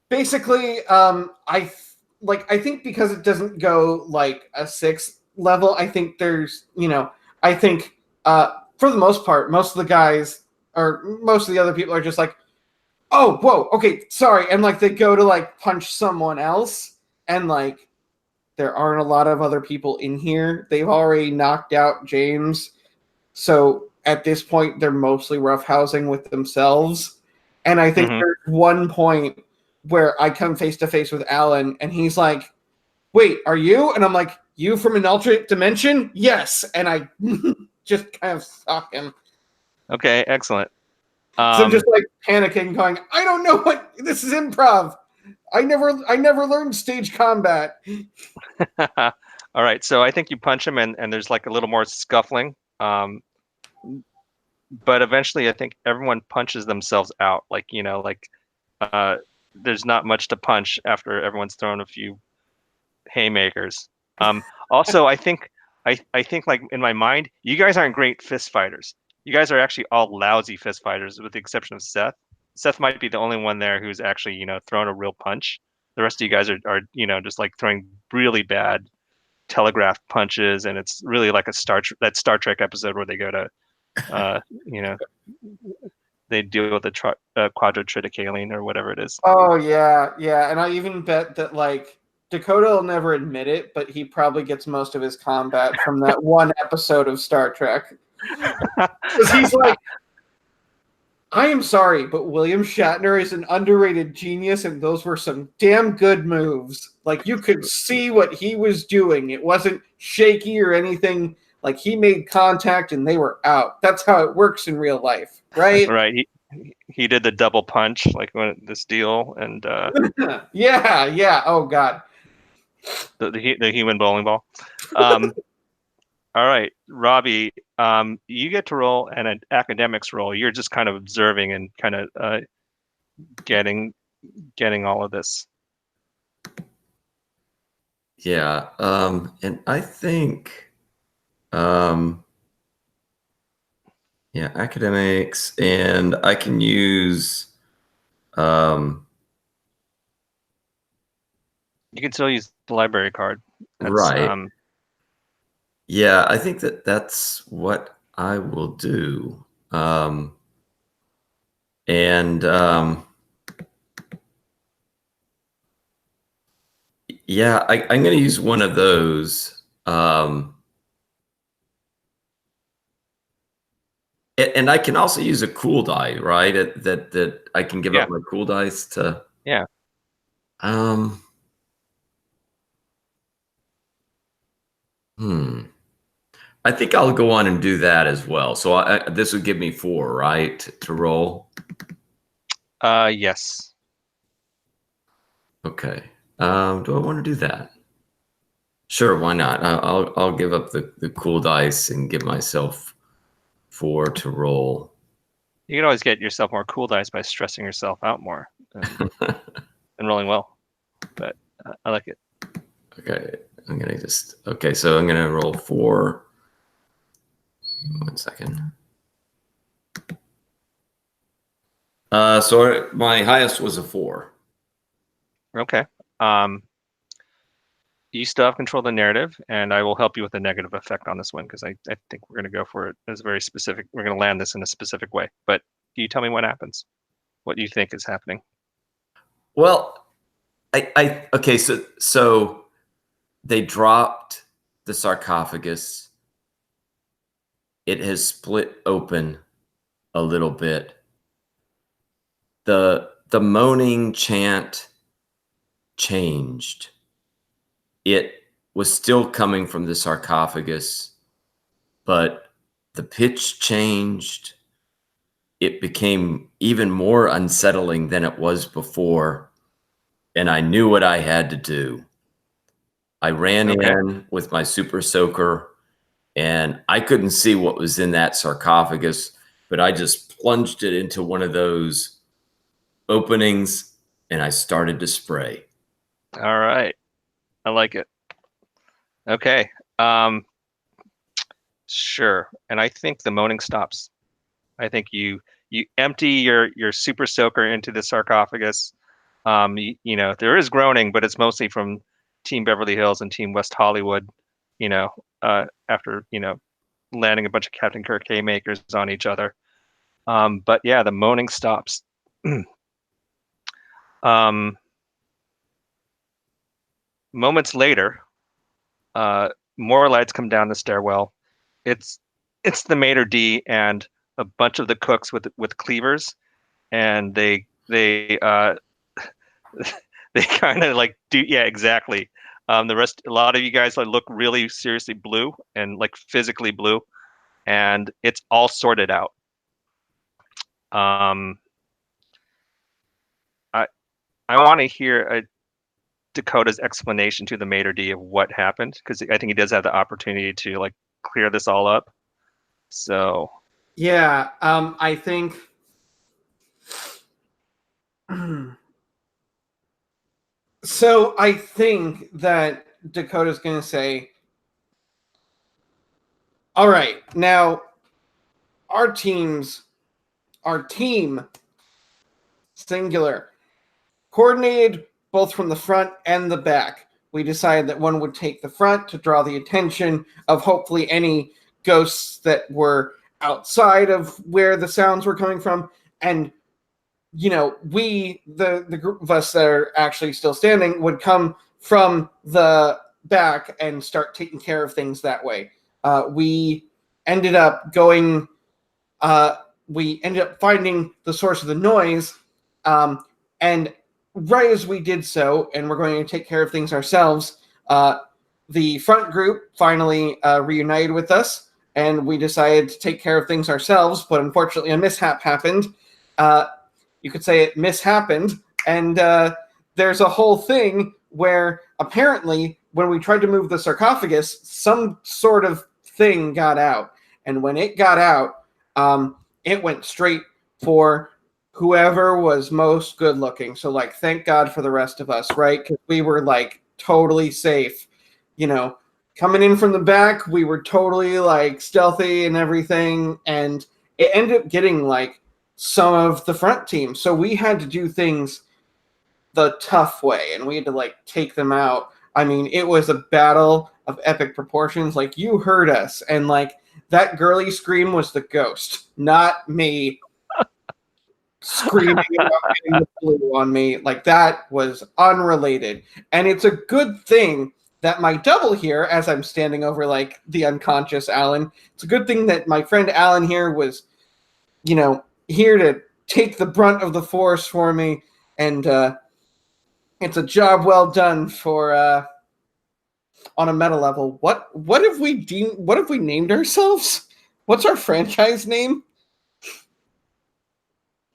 basically, I think because it doesn't go like a 6th level, I think there's, I think for the most part, most of the guys or most of the other people are just like, oh, whoa, okay, sorry, and like they go to like punch someone else, and like there aren't a lot of other people in here. They've already knocked out James, so at this point they're mostly roughhousing with themselves. And I think there's one point where I come face to face with Alan, and he's like, wait, are you? And I'm like, you from an alternate dimension? Yes. And I just kind of sock him. Okay, excellent. So I'm just like panicking, going, I don't know what this is improv. I never learned stage combat. All right, so I think you punch him and there's like a little more scuffling. But eventually I think everyone punches themselves out. Like, there's not much to punch after everyone's thrown a few haymakers. Also, I think like in my mind, you guys aren't great fist fighters. You guys are actually all lousy fist fighters, with the exception of Seth. Seth might be the only one there who's actually, thrown a real punch. The rest of you guys are just like throwing really bad telegraph punches, and it's really like that Star Trek episode where they go to, they deal with the quadrotriticale or whatever it is. Oh yeah, and I even bet that like Dakota will never admit it, but he probably gets most of his combat from that one episode of Star Trek. Because he's like, I am sorry, but William Shatner is an underrated genius, and those were some damn good moves. Like, you could see what he was doing. It wasn't shaky or anything. Like, he made contact and they were out. That's how it works in real life, right? Right. He did the double punch like when this deal and Yeah. Oh God. the human bowling ball. All right, Robbie, you get to roll an academics roll. You're just kind of observing and kind of getting all of this. Yeah. And I think, um, yeah, academics, and I can use, um, You can still use the library card. That's, right. Yeah, I think that's what I will do. And yeah, I'm going to use one of those. And I can also use a cool die, right? That I can give Yeah. up my cool dice to. Yeah. I think I'll go on and do that as well. So this would give me 4, right, to roll. Yes. Okay. Do I want to do that? Sure, why not? I'll give up the cool dice and give myself 4 to roll. You can always get yourself more cool dice by stressing yourself out more and rolling well. But I like it. Okay, I'm gonna just so I'm gonna roll 4. 1 second. So my highest was a 4. Okay. You still have control of the narrative, and I will help you with the negative effect on this one because I think we're going to go for it as very specific. We're going to land this in a specific way. But can you tell me what happens? What you think is happening? Well, okay, so they dropped the sarcophagus. It has split open a little bit. The moaning chant changed. It was still coming from the sarcophagus, but the pitch changed. It became even more unsettling than it was before, and I knew what I had to do. I ran in with my super soaker, and I couldn't see what was in that sarcophagus, but I just plunged it into one of those openings, and I started to spray. All right. I like it. Okay. Sure. And I think the moaning stops. I think you empty your super soaker into the sarcophagus. You know, there is groaning, but it's mostly from Team Beverly Hills and Team West Hollywood, you know, after, landing a bunch of Captain Kirk haymakers on each other. But yeah, the moaning stops. Moments later, more lights come down the stairwell. It's the maitre d and a bunch of the cooks with cleavers, and they they kind of like do, yeah, exactly. The rest, a lot of you guys like look really seriously blue and like physically blue, and it's all sorted out. Um, I want to hear Dakota's explanation to the maitre d of what happened because I think he does have the opportunity to like clear this all up. So Yeah, I think so. I think that Dakota's going to say, all right, now our team, singular, coordinated both from the front and the back. We decided that one would take the front to draw the attention of hopefully any ghosts that were outside of where the sounds were coming from. And, we, the group of us that are actually still standing, would come from the back and start taking care of things that way. We ended up going we ended up finding the source of the noise, and right as we did so, and we're going to take care of things ourselves, the front group finally reunited with us, and we decided to take care of things ourselves, but unfortunately a mishap happened. You could say it mishappened, and there's a whole thing where apparently when we tried to move the sarcophagus, some sort of thing got out. And when it got out, it went straight for whoever was most good looking. So, like, thank God for the rest of us, right? Because we were, like, totally safe. You know, coming in from the back, we were totally, like, stealthy and everything. And it ended up getting, like, some of the front team. So we had to do things the tough way, and we had to, like, take them out. I mean, it was a battle of epic proportions. Like, you heard us, and, like, that girly scream was the ghost, not me screaming about getting the flu on me. Like, that was unrelated. And it's a good thing that my double here, as I'm standing over, like, the unconscious Alan, it's a good thing that my friend Alan here was, you know, here to take the brunt of the force for me. And it's a job well done for on a meta level. What have we named ourselves? What's our franchise name?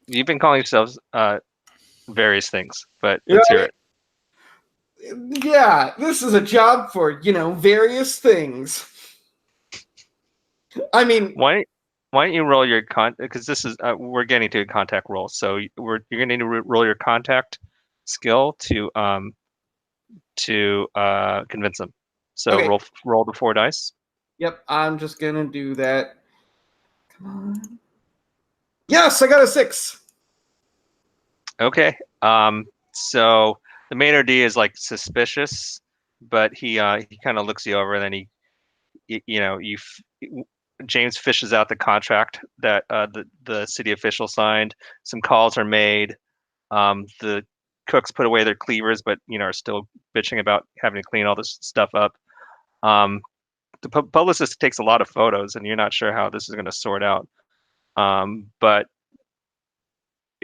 You've been calling yourselves various things, but let's hear it. Yeah, this is a job for, you know, various things. I mean, Why don't you roll your because this is we're getting to a contact roll, so you're gonna need to roll your contact skill to convince them. So okay. roll the 4 dice. Yep, I'm just gonna do that. Come on. Yes, I got a 6. Okay. So the Maynard D is like suspicious, but he kind of looks you over, and then James fishes out the contract that the city official signed. Some calls are made. The cooks put away their cleavers, but are still bitching about having to clean all this stuff up. The publicist takes a lot of photos, and you're not sure how this is going to sort out. But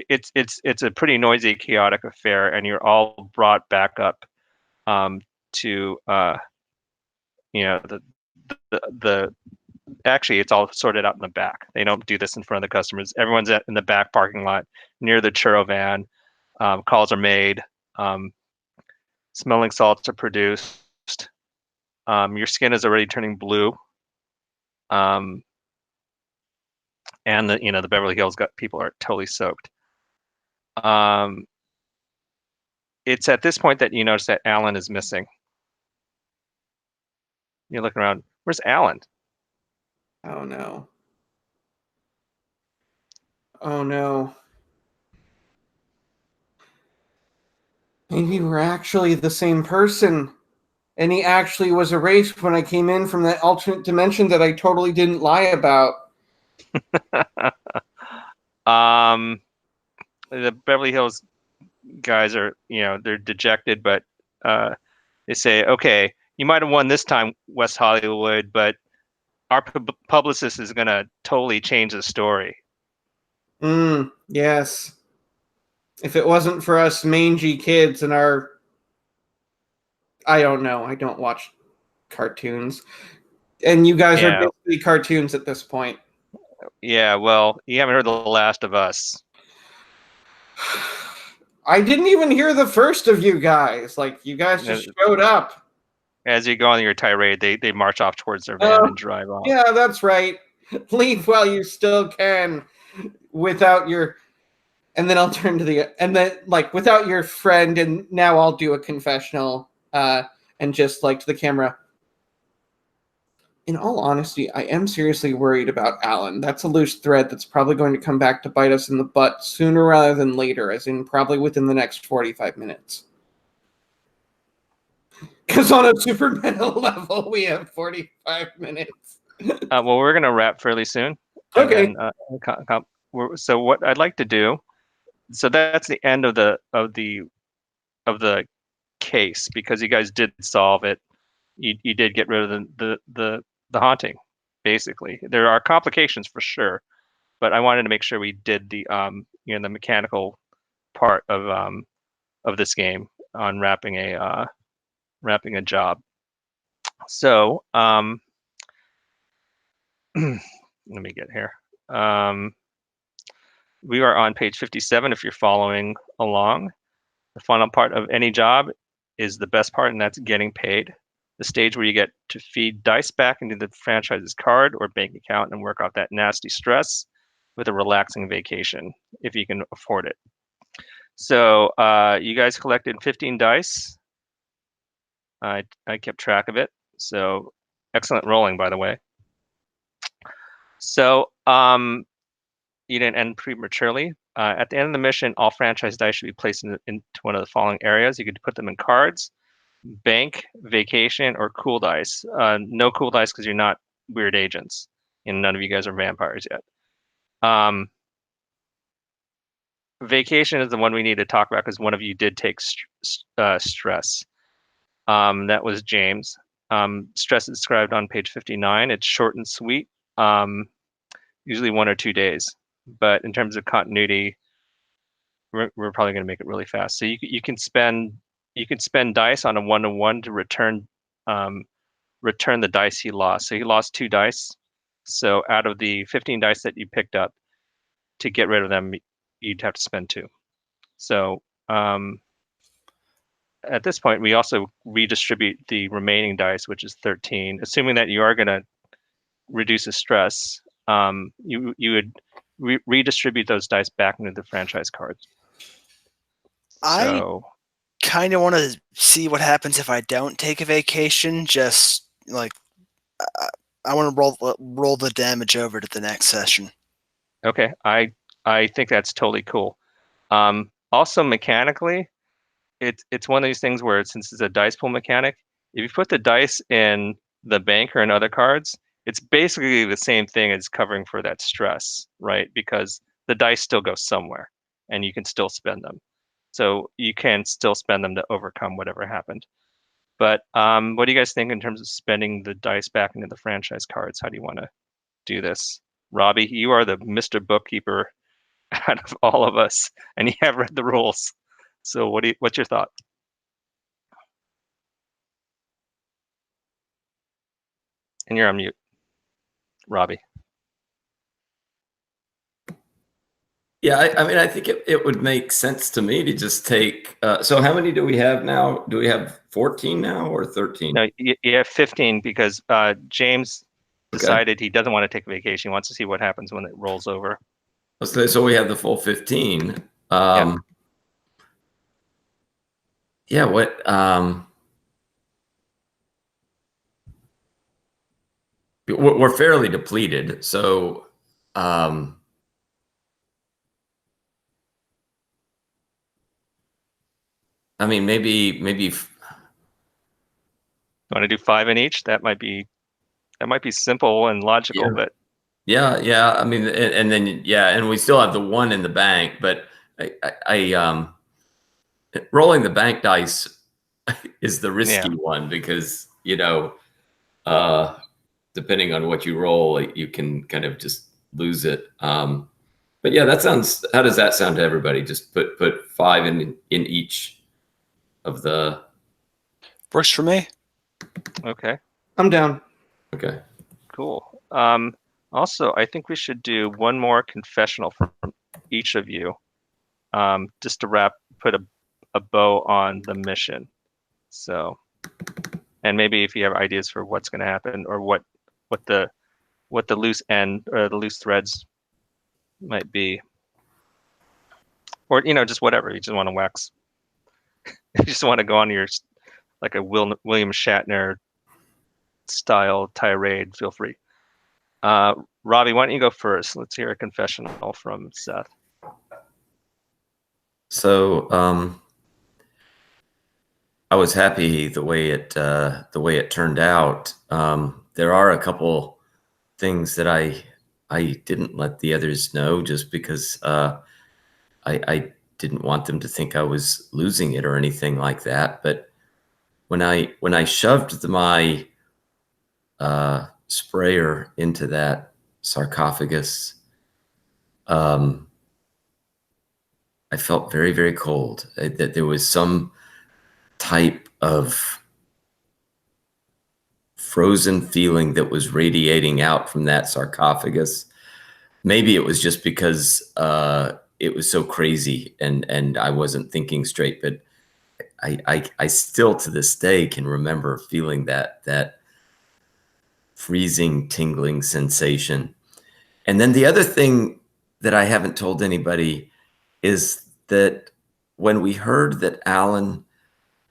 it's a pretty noisy, chaotic affair, and you're all brought back up to the actually it's all sorted out in the back. They don't do this in front of the customers. Everyone's in the back parking lot near the churro van. Calls are made. Smelling salts are produced. Your skin is already turning blue. And the Beverly Hills people are totally soaked. It's at this point that you notice that Alan is missing. You're looking around. Where's Alan? Oh no. Oh no. Maybe we're actually the same person. And he actually was erased when I came in from that alternate dimension that I totally didn't lie about. The Beverly Hills guys are, they're dejected, but they say, okay, you might have won this time, West Hollywood, but our publicist is going to totally change the story. Yes. If it wasn't for us mangy kids and our... I don't know. I don't watch cartoons. And you guys are basically cartoons at this point. Yeah, well, you haven't heard The Last of Us. I didn't even hear the first of you guys. Like, you guys just showed up. As you go on your tirade, they march off towards their van and drive off. Yeah, that's right. Leave while you still can, without your... And then I'll turn to the... And then, like, without your friend, and now I'll do a confessional, and just, like, to the camera. In all honesty, I am seriously worried about Alan. That's a loose thread that's probably going to come back to bite us in the butt sooner rather than later, as in probably within the next 45 minutes. Because on a super meta level, we have 45 minutes. Well, we're going to wrap fairly soon. Okay. Then, so what I'd like to do, so that's the end of the case, because you guys did solve it. You did get rid of the haunting. Basically, there are complications for sure, but I wanted to make sure we did the the mechanical part of this game on wrapping a job. So let me get here. We are on page 57 if you're following along. The final part of any job is the best part, and that's getting paid. The stage where you get to feed dice back into the franchise's card or bank account and work off that nasty stress with a relaxing vacation, if you can afford it. So you guys collected 15 dice. I kept track of it. So excellent rolling, by the way. So you didn't end prematurely. At the end of the mission, all franchise dice should be placed into one of the following areas. You could put them in cards, bank, vacation, or cool dice. No cool dice because you're not weird agents, and none of you guys are vampires yet. Vacation is the one we need to talk about because one of you did take stress. That was James. Stress is described on page 59. It's short and sweet, usually 1 or 2 days. But in terms of continuity, we're probably going to make it really fast. So you can spend dice on a 1-to-1 to return the dice he lost. So he lost 2 dice. So out of the 15 dice that you picked up, to get rid of them, you'd have to spend 2. So at this point, we also redistribute the remaining dice, which is 13. Assuming that you are going to reduce the stress, you would redistribute those dice back into the franchise cards. So I kind of want to see what happens if I don't take a vacation. Just like I want to roll the damage over to the next session. Okay, I think that's totally cool. Also mechanically, it's one of these things where since it's a dice pool mechanic, if you put the dice in the bank or in other cards, it's basically the same thing as covering for that stress, right? Because the dice still go somewhere, and you can still spend them. So you can still spend them to overcome whatever happened. But what do you guys think in terms of spending the dice back into the franchise cards? How do you want to do this? Robbie, you are the Mr. Bookkeeper out of all of us, and you have read the rules. So what's your thought? And you're on mute, Robbie. Yeah, I mean, I think it would make sense to me to just take. So how many do we have now? Do we have 14 now or 13? No, you have 15 because James decided he doesn't want to take a vacation. He wants to see what happens when it rolls over. So we have the full 15. Yeah, what we're fairly depleted, so I mean, maybe You want to do 5 in each? That might be simple and logical, but yeah. I mean, and then and we still have the 1 in the bank, but I rolling the bank dice is the risky one because depending on what you roll, you can kind of just lose it. But yeah, how does that sound to everybody? Just put 5 in each of the. Works for me. Okay. I'm down. Okay. Cool. Also, I think we should do one more confessional from each of you, just to put a bow on the mission. So, and maybe if you have ideas for what's going to happen or what the loose end or the loose threads might be, or just whatever you just want to wax. You just want to go on your like a William Shatner style tirade, feel free. Robbie, why don't you go first? Let's hear a confessional from Seth. So I was happy the way it turned out. There are a couple things that I didn't let the others know just because I didn't want them to think I was losing it or anything like that. But when I shoved my sprayer into that sarcophagus, I felt very, very cold. That there was some type of frozen feeling that was radiating out from that sarcophagus. Maybe it was just because it was so crazy and I wasn't thinking straight, but I still to this day can remember feeling that freezing, tingling sensation. And then the other thing that I haven't told anybody is that when we heard that Alan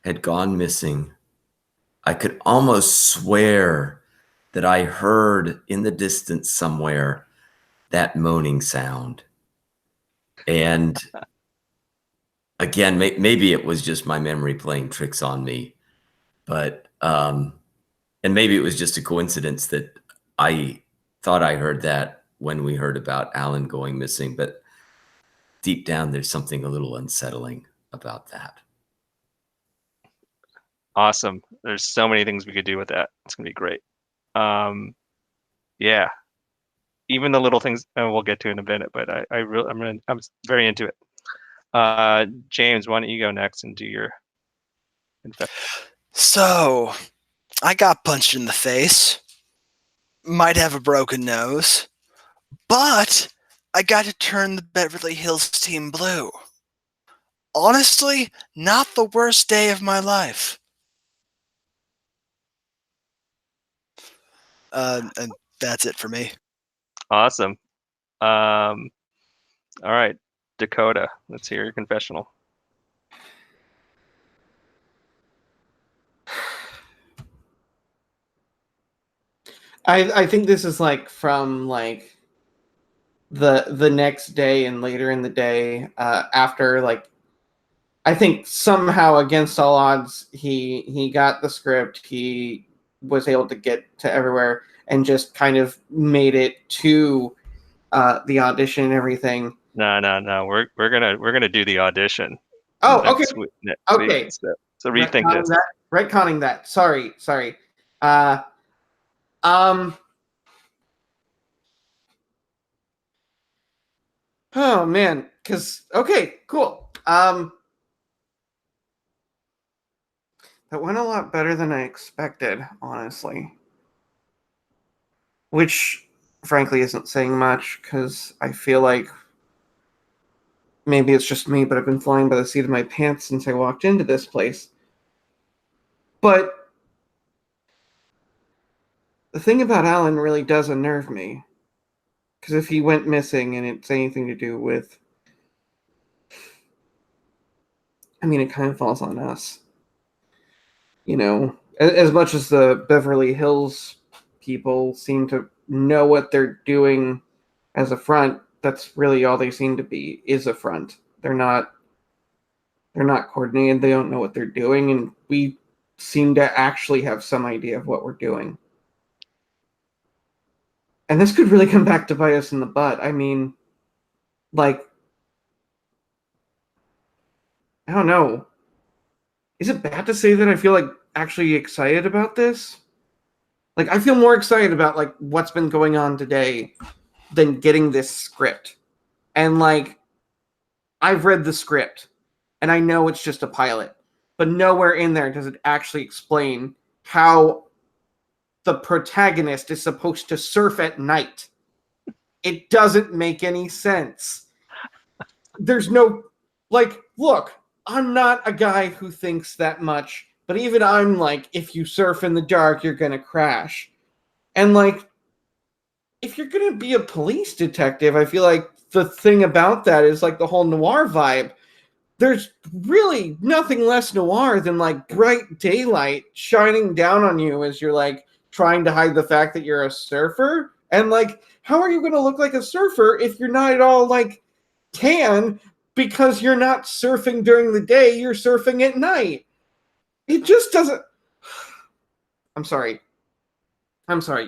had gone missing, I could almost swear that I heard in the distance somewhere that moaning sound. And again, maybe it was just my memory playing tricks on me, but and maybe it was just a coincidence that I thought I heard that when we heard about Alan going missing, but deep down there's something a little unsettling about that. Awesome. There's so many things we could do with that. It's gonna be great. Yeah. Even the little things we'll get to in a minute, but I'm very into it. James, why don't you go next and do your confession? So, I got punched in the face. Might have a broken nose. But I got to turn the Beverly Hills team blue. Honestly, not the worst day of my life. And that's it for me. Awesome. All right, Dakota, let's hear your confessional. I think this is like from like the next day and later in the day, after like I think somehow against all odds he got the script, he was able to get to everywhere and just kind of made it to the audition and everything. No. We're gonna do the audition. Oh, okay. Next Okay. week. So rethink this. Retconning that. Sorry. Uh, oh man, okay, cool. That went a lot better than I expected, honestly. Which, frankly, isn't saying much because I feel like maybe it's just me, but I've been flying by the seat of my pants since I walked into this place. But the thing about Alan really does unnerve me. Because if he went missing and it's anything to do with... I mean, it kind of falls on us. You know, as much as the Beverly Hills people seem to know what they're doing as a front, that's really all they seem to be, is a front. They're not coordinated, they don't know what they're doing, and we seem to actually have some idea of what we're doing. And this could really come back to bite us in the butt. I mean, like, I don't know. Is it bad to say that I feel like actually excited about this? Like, I feel more excited about like what's been going on today than getting this script. And like, I've read the script and I know it's just a pilot, but nowhere in there does it actually explain how the protagonist is supposed to surf at night. It doesn't make any sense. There's no, like, look, I'm not a guy who thinks that much, but even I'm like, if you surf in the dark, you're going to crash. And like, if you're going to be a police detective, I feel like the thing about that is like the whole noir vibe. There's really nothing less noir than like bright daylight shining down on you as you're like trying to hide the fact that you're a surfer. And like, how are you going to look like a surfer if you're not at all like tan because you're not surfing during the day, you're surfing at night? It just doesn't. I'm sorry.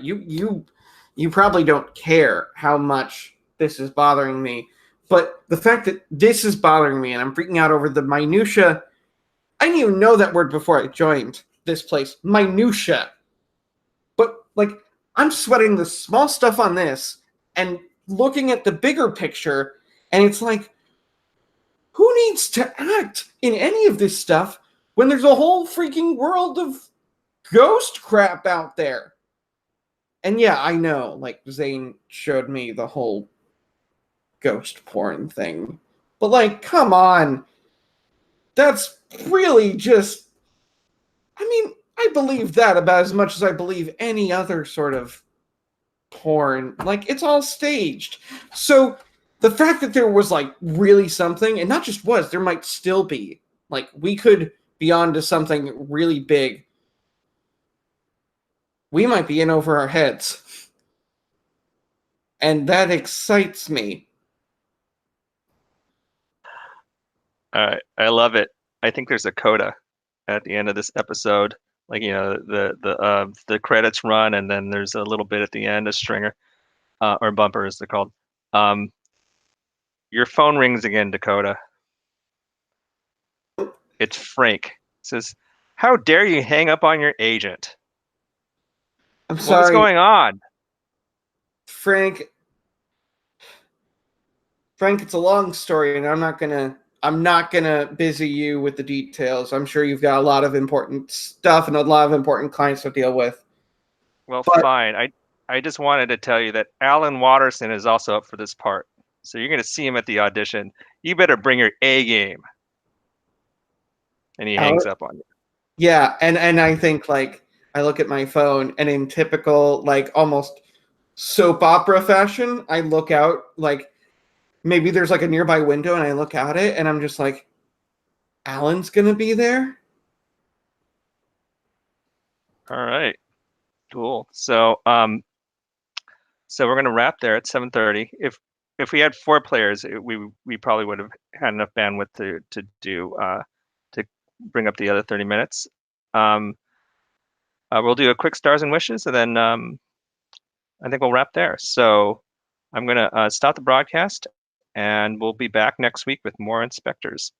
You probably don't care how much this is bothering me, but the fact that this is bothering me and I'm freaking out over the minutia. I didn't even know that word before I joined this place. Minutia. But like, I'm sweating the small stuff on this, and looking at the bigger picture, and it's like, who needs to act in any of this stuff when there's a whole freaking world of ghost crap out there? And yeah, I know, like, Zane showed me the whole ghost porn thing. But, like, come on. That's really just... I mean, I believe that about as much as I believe any other sort of porn. Like, it's all staged. So, the fact that there was, like, really something, and not just was, there might still be. Like, we could be on to something really big. We might be in over our heads. And that excites me. All right, I love it. I think there's a coda at the end of this episode. Like, you know, the credits run, and then there's a little bit at the end, a stringer, or bumper as they're called. Your phone rings again, Dakota. It's Frank. It says, "How dare you hang up on your agent? I'm What was sorry, going on?" Frank. Frank, it's a long story, and I'm not gonna busy you with the details. I'm sure you've got a lot of important stuff and a lot of important clients to deal with. Well, But fine. I just wanted to tell you that Alan Watterson is also up for this part. So you're going to see him at the audition. You better bring your A game. And he hangs up on you. yeah, and I think, like, I look at my phone, and in typical, like, almost soap opera fashion, I look out, like, maybe there's like a nearby window, and I look out it, and I'm just like, Alan's gonna be there? All right. Cool. So so we're going to wrap there at 7:30. If we had 4 players, we probably would have had enough bandwidth to do to bring up the other 30 minutes. We'll do a quick stars and wishes, and then I think we'll wrap there. So I'm going to stop the broadcast, and we'll be back next week with more InSpectres.